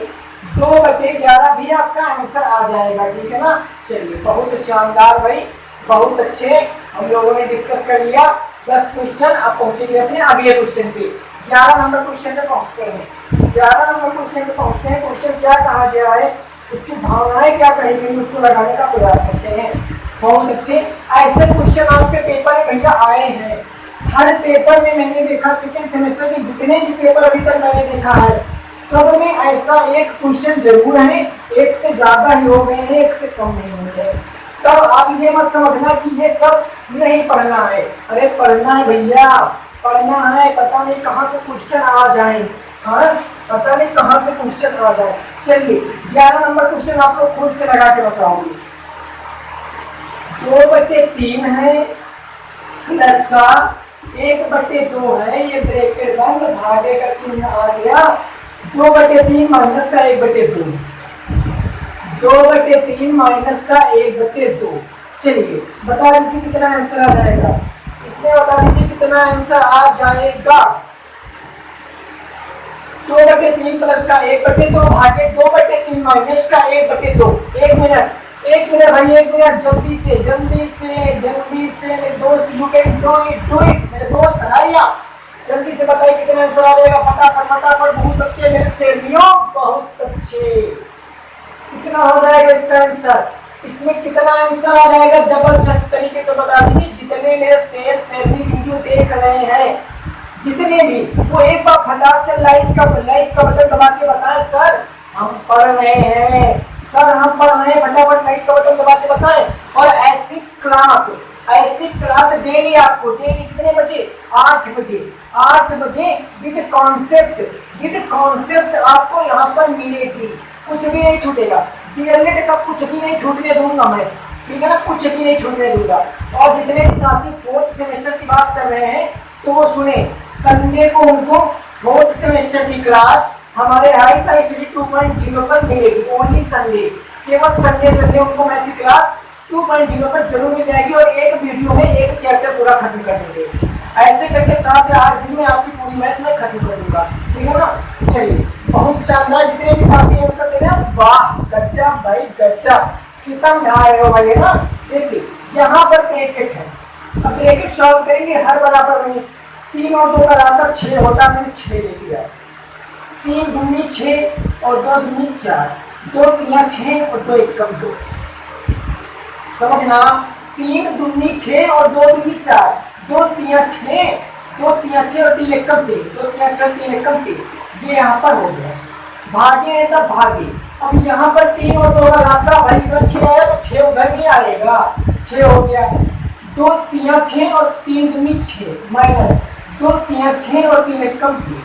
2/11 भी आपका आंसर आ जाएगा। ठीक है ना? चलिए बहुत शानदार भाई, बहुत अच्छे हम लोगों ने डिस्कस कर लिया 10 क्वेश्चन। आप पहुंचेंगे अपने अगले क्वेश्चन पे। 11 नंबर क्वेश्चन पे पहुंचते हैं। 11 नंबर क्वेश्चन पे पहुंचते हैं। क्वेश्चन क्या कहा गया है, उसकी भावनाएं क्या कही गई, उसको लगाने का प्रयास करते हैं। बहुत अच्छे ऐसे क्वेश्चन आपके पेपर में भैया आए हैं। हर पेपर में मैंने देखा, सेकेंड सेमेस्टर के जितने भी पेपर अभी तक मैंने देखा है सब में ऐसा एक क्वेश्चन जरूर है, एक से ज्यादा ही हो गए हैं, एक से कम नहीं हुए हैं। तो आप ये मत समझना कि ये सब नहीं पढ़ना है। अरे पढ़ना है भैया, पढ़ना है। पता नहीं कहाँ से क्वेश्चन आ जाए, हाँ पता नहीं कहाँ से क्वेश्चन आ जाए। चलिए 11 नंबर क्वेश्चन आप लोग खुद से लगा के बताओगे। 2/3 है प्लस का 1/2 है, ये ब्रैकेट बंद, भागे का चिन्ह आ गया। 2/3 माइनस का 1/2, 2/3 माइनस का 1/2। चलिए बता दीजिए कितना आंसर आ जाएगा। इसमें बता दीजिए कितना आंसर आ जाएगा। 2/3 प्लस का 1/2 भागे 2/3 माइनस का 1/2। 1 मिनट भाई, 1 मिनट, जल्दी से मेरे दोस्त, यू कैन डू इट मेरे दोस्त, हराइया जल्दी से बताइए कितना आंसर आ जाएगा। फटाफट। बहुत अच्छे मेरे शेरनियों, बहुत अच्छे। कितना हो जाएगा इसका आंसर? इसमें कितना आंसर आ जाएगा जबरदस्त तरीके से बता दीजिए। जितने मेरे शेरनी वीडियो देख रहे हैं, जितने भी, वो एक बार फटाक से लाइक का बटन दबा के बताएं सर हम पढ़ रहे हैं, सर हम पढ़ रहे हैं। फटाफट लाइक का बटन दबा के बताएं। और ऐसी क्लास, ऐसी क्लास डेली आपको, डेली कितने बजे, 8 बजे, 8 बजे विद कॉन्सेप्ट आपको यहाँ पर मिलेगी, कुछ भी नहीं छूटेगा। डीएलएड का कुछ भी नहीं छूटने दूंगा मैं, ठीक है ना, कुछ भी नहीं छूटने दूंगा। और जितने भी साथी 4th सेमेस्टर की बात कर रहे हैं तो वो सुने, संडे को उनको 4th सेमेस्टर की क्लास हमारे हाई फाई स्टडी 2.0 पर मिलेगी, ओनली संडे, केवल संडे उनको मैथ की क्लास 2.0 पर जरूर मिल जाएगी और एक वीडियो में एक चैप्टर पूरा खत्म कर देंगे। ऐसे करके 7 या 8 दिन में आपकी पूरी मैथ में खत्म कर दूंगा, ठीक है ना। चलिए, बहुत शानदार, जितने भी साथी आंसर दे रहे हैं, वाह गजब भाई गजब, सितम ढाए हो भाई, है ना। देखिए यहाँ पर ब्रैकेट है, अब ब्रैकेट सॉल्व करेंगे, हर बराबर नहीं, 3 और 2 का रास्ता 6 होता है, मैंने 6 ले लिया, 3 दूनी 6 और 2 दूनी 4, 2 3 6 और 2 1 कम 2, समझना, 3 दूनी 6 और 2 दूनी 4, 2 3 6, 2 3 6 और 3 1 कम 3, 2 3 6 और 3 1 कम 3, ये यहाँ पर हो गया, भागे है तब भागे। अब यहाँ पर 3 और 2 का रास्ता भाई इधर 6 आया तो 6 उधर नहीं आएगा, 6 हो गया, 2 3 6 और 3 दूनी 6 माइनस 2 3 6 और 3 1 कम 3,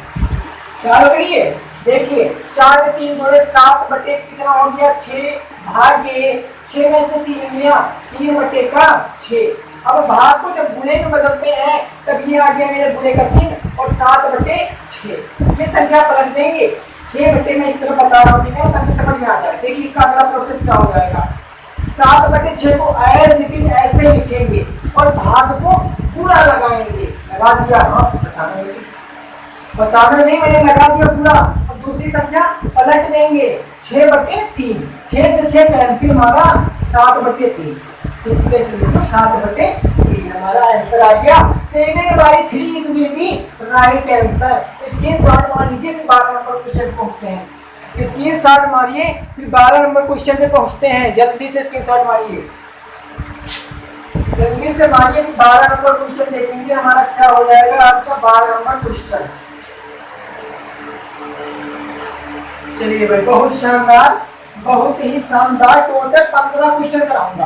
चलो करिए, देखिए 4 में 3 जोड़े 7 बटे कितना हो गया 6, भागे 6 में से 3 गया 3 बटे का 6। अब भाग को जब गुणे में बदलते हैं तब ये आ गया मेरे गुणे का चिन्ह और 7 बटे 6, ये संख्या पलट देंगे, 6 बटे में इस तरह बता रहा हूँ, ठीक है, ताकि समझ में आ जाए। देखिए इसका अगला प्रोसेस क्या हो जाएगा, 7 बटे 6 को एज इट इज ऐसे लिखेंगे और भाग को पूरा लगाएंगे, लगा दिया, हाँ बताना नहीं, मैंने लगा दिया पूरा। अब दूसरी संख्या पलट देंगे, 6 बटे 3, 6 से 6 कैंसिल मारा, 7 बटे 3, चुपके से लिखो 7 बटे 3, हमारा आंसर आ गया। 7/3 is will be right answer. Screenshot मार लीजिए, फिर 12 नंबर क्वेश्चन पहुंचते हैं। स्क्रीनशॉट मारिए, फिर 12 नंबर क्वेश्चन पे पहुंचते हैं, जल्दी से स्क्रीनशॉट मारिए, जल्दी से मारिए, 12 नंबर क्वेश्चन देखेंगे हमारा क्या हो जाएगा आज का 12 नंबर क्वेश्चन। चलिए भाई, बहुत शानदार, बहुत ही शानदार, टोटल 15 क्वेश्चन कराऊंगा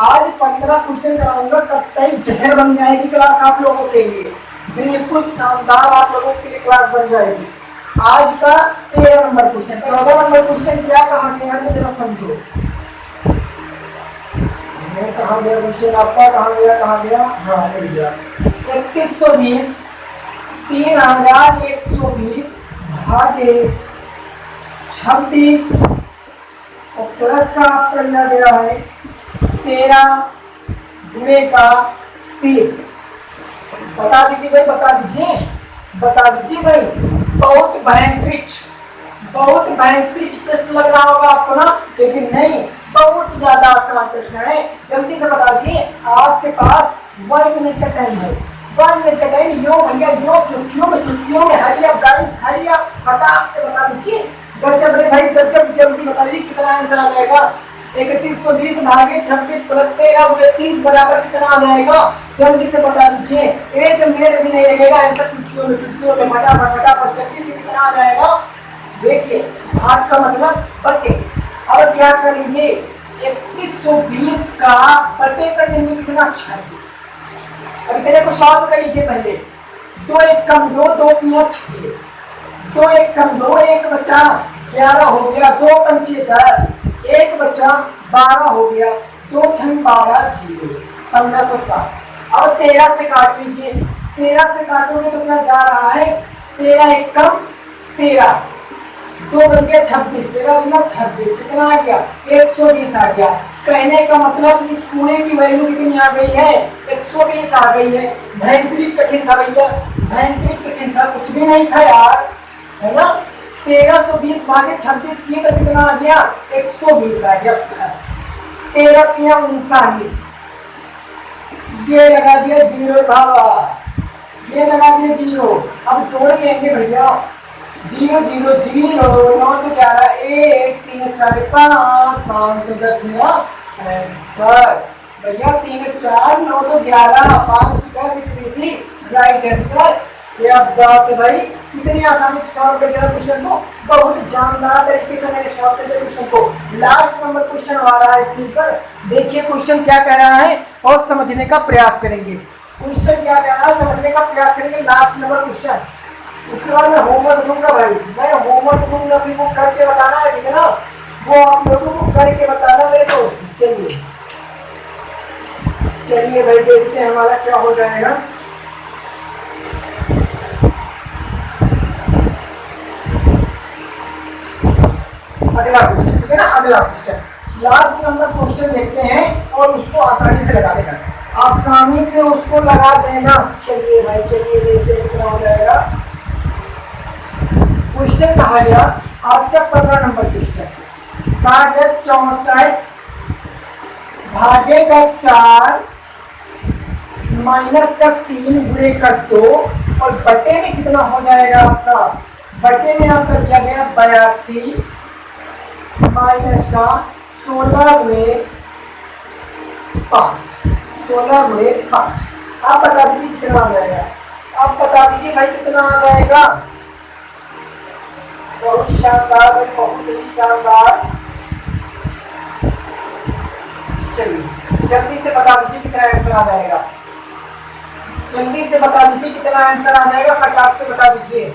आज, 15 क्वेश्चन कराऊंगा, कतई जहर बन जाएगी क्लास आप लोगों के लिए, बिल्कुल शानदार आप लोगों के लिए क्लास बन जाएगी। आज का 13 नंबर क्वेश्चन, 14 नंबर क्वेश्चन क्या कहा गया है जरा समझो, कहा गया क्वेश्चन आपका, कहा गया, हाँ मिल गया, 3120, 3120 भागे 26 और प्लस का आपका लिया गया है 13 गुणे का 30, बता दीजिए भाई, बता दीजिए भाई, बहुत भयंकर प्रश्न लग रहा होगा आपको ना, लेकिन नहीं, बहुत ज्यादा आसान प्रश्न है, जल्दी से बता दीजिए। आपके पास 1 मिनट का टाइम है, 1 मिनट का टाइम, यो भैया यो चुटकियों में hurry up guys, hurry up, फटाक से बता दीजिए, गजब रे भाई गजब, जल्दी बता दीजिए कितना आंसर आ जाएगा। 3120 भागे 26 प्लस 13 गुणे 30 बराबर कितना आ जाएगा, जल्दी से बता दीजिए, 1 मिनट भी नहीं लगेगा, आंसर चुटकियों में फटाफट जल्दी से कितना आ जाएगा। देखिए भाग का मतलब बटे, अब क्या करेंगे, 3120 का बटे कर देंगे कितना 26, अब इतने को सॉल्व कर लीजिए पहले, 2 1 कम 2, 2 3 6, 2 1 कम 2, 1 बचा 11 हो गया, 2 पंचे 10, 1 बचा 12 हो गया, 2 6 12 0, 1560। अब 13 से काट लीजिए, 13 से काटोगे तो क्या जा रहा है, 13 1 कम 13, 2 बच गया 26, 13 गुना 26 कितना आ गया 120 आ गया। कहने का मतलब इस पूरे की वैल्यू कितनी आ गई है, 120 आ गई है। भयंकर कठिन था भैया, भयंकर कठिन था, कुछ भी नहीं था यार, है ना। 1320 भागे 26 की तो कितना आ गया 120 आ गया, प्लस 13 3 39, ये लगा दिया 0 बाबा, ये लगा दिया 0। अब जोड़ लेंगे भैया, 0 0 0 9 तो 11 1 3 4 5 510 मेरा आंसर भैया, 3 4 9 तो 11 510 राइट आंसर। बात है भाई, कितनी आसानी से सॉल्व कर दिया क्वेश्चन को, बहुत जानदार तरीके से मैंने सॉल्व कर दिया क्वेश्चन को। लास्ट नंबर क्वेश्चन आ रहा है स्क्रीन पर, देखिए क्वेश्चन क्या कह रहा है, और समझने का प्रयास करेंगे। क्वेश्चन क्या कह रहा है, समझने का प्रयास करेंगे। Last number question. उसके बाद मैं होमवर्क दूंगा भाई, मैं होमवर्क दूंगा, फिर वो करके बताना है, ठीक है ना, वो आप लोगों को करके बताना मेरे को। चलिए चलिए भाई, देखते हैं हमारा क्या हो जाएगा। अगला क्वेश्चन, ठीक है ना, अगला क्वेश्चन, लास्ट नंबर क्वेश्चन देखते हैं और उसको आसानी से लगा देना, आसानी से उसको लगा देना। चलिए भाई, चलिए देखते हैं क्या हो जाएगा। क्वेश्चन कहा गया आज का 15 नंबर क्वेश्चन, कागज 64 भागे का 4 माइनस का 3 गुणे का 2 और बटे में कितना हो जाएगा आपका, बटे में आपका दिया गया 82 माइनस का 16 गुणे 5, 16 गुणे 5। आप बता दीजिए कितना आ जाएगा, आप बता दीजिए भाई कितना आ जाएगा। बहुत शानदार भाई, बहुत ही शानदार। चलिए जल्दी से बता दीजिए कितना आंसर आ जाएगा, जल्दी से बता दीजिए कितना आंसर आ जाएगा, फटाक से बता दीजिए,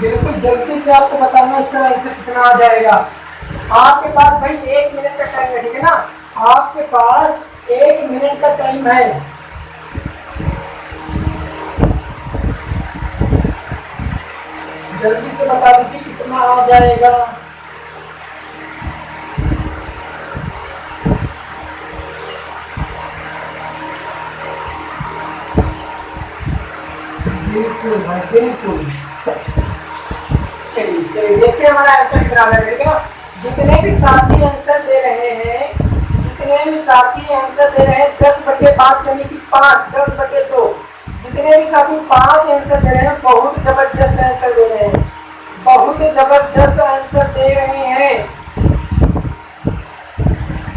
बिल्कुल जल्दी से आपको बताना इसका आंसर कितना आ जाएगा। आपके पास भाई 1 मिनट का टाइम है, ठीक है ना, आपके पास 1 मिनट का टाइम है। जल्दी से बता दीजिए कितना आ जाएगा। बिल्कुल भाई बिल्कुल। चलिए चलिए देखते हैं हमारा आंसर कितना है, ठीक है। जितने भी साथी आंसर दे रहे हैं, जितने भी साथी आंसर दे रहे हैं 10/5 यानी कि 5, 10/2, जितने भी साथी 5 आंसर दे रहे हैं, बहुत जबरदस्त आंसर दे रहे हैं, बहुत जबरदस्त आंसर दे रहे हैं।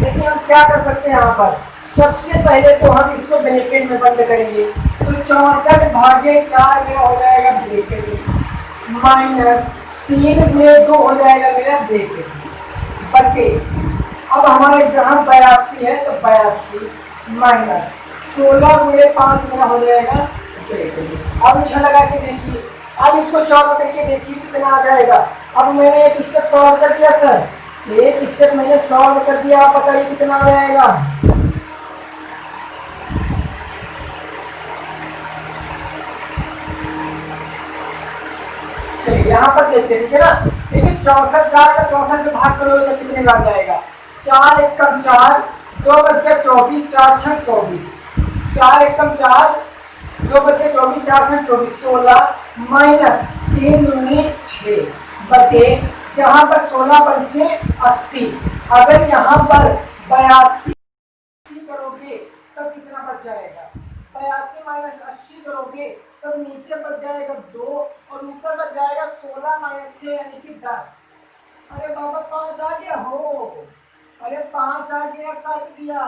देखिए हम क्या कर सकते हैं यहाँ पर, सबसे पहले तो हम इसको ब्रैकेट में बंद करेंगे, तो 64 भागे 4 में हो जाएगा ब्रैकेट में, माइनस 3 में 2 हो जाएगा मेरा ब्रैकेट बटे, अब हमारे यहाँ 82 है तो 82 माइनस 16 गुणे 5 मेरा हो जाएगा ब्रैकेट। अब इच्छा लगा के देखिए, अब इसको सॉल्व करके देखिए कितना आ जाएगा। अब मैंने एक स्टेप सॉल्व कर दिया सर, एक स्टेप मैंने सॉल्व कर दिया, आप बताइए कितना आ जाएगा। चलिए यहाँ पर देखते हैं, ठीक है ना, देखिए 64 4 का 64 से भाग करोगे तो कितने लग जाएगा, 4 एकम 4, 2 बच गया 24, 4 6 24, 4 एकम 4, 2 बच गया 24, 4 6 24, 16 माइनस 3 दूनी 6 बटे, यहाँ पर 16 पंचे 80, अगर यहाँ पर 82 करोगे तब कितना बच जाएगा, 82 माइनस 80 करोगे तब नीचे बच जाएगा 2 और ऊपर बच जाएगा 16 माइनस 6 यानी कि 10। अरे बाबा 5 आ गया हो, अरे 5 आ गया, काट दिया,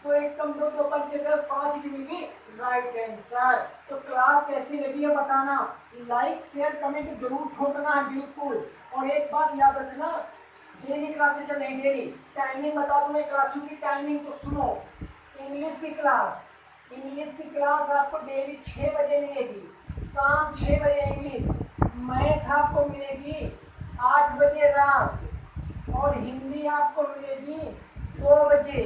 2 एकम 2, 2 पंचे 10, 5 की मिली राइट आंसर। तो क्लास कैसी लगी है बताना, लाइक शेयर कमेंट जरूर ठोकना है बिल्कुल। और एक बात याद रखना, डेली क्लासेस चलेंगे, डेली टाइमिंग बता दूं मैं क्लासों की टाइमिंग, तो सुनो। इंग्लिश की क्लास, इंग्लिश की क्लास आपको डेली 6 बजे मिलेगी, शाम 6 बजे इंग्लिश, मैथ आपको मिलेगी 8 बजे रात, और हिंदी आपको मिलेगी 2 बजे।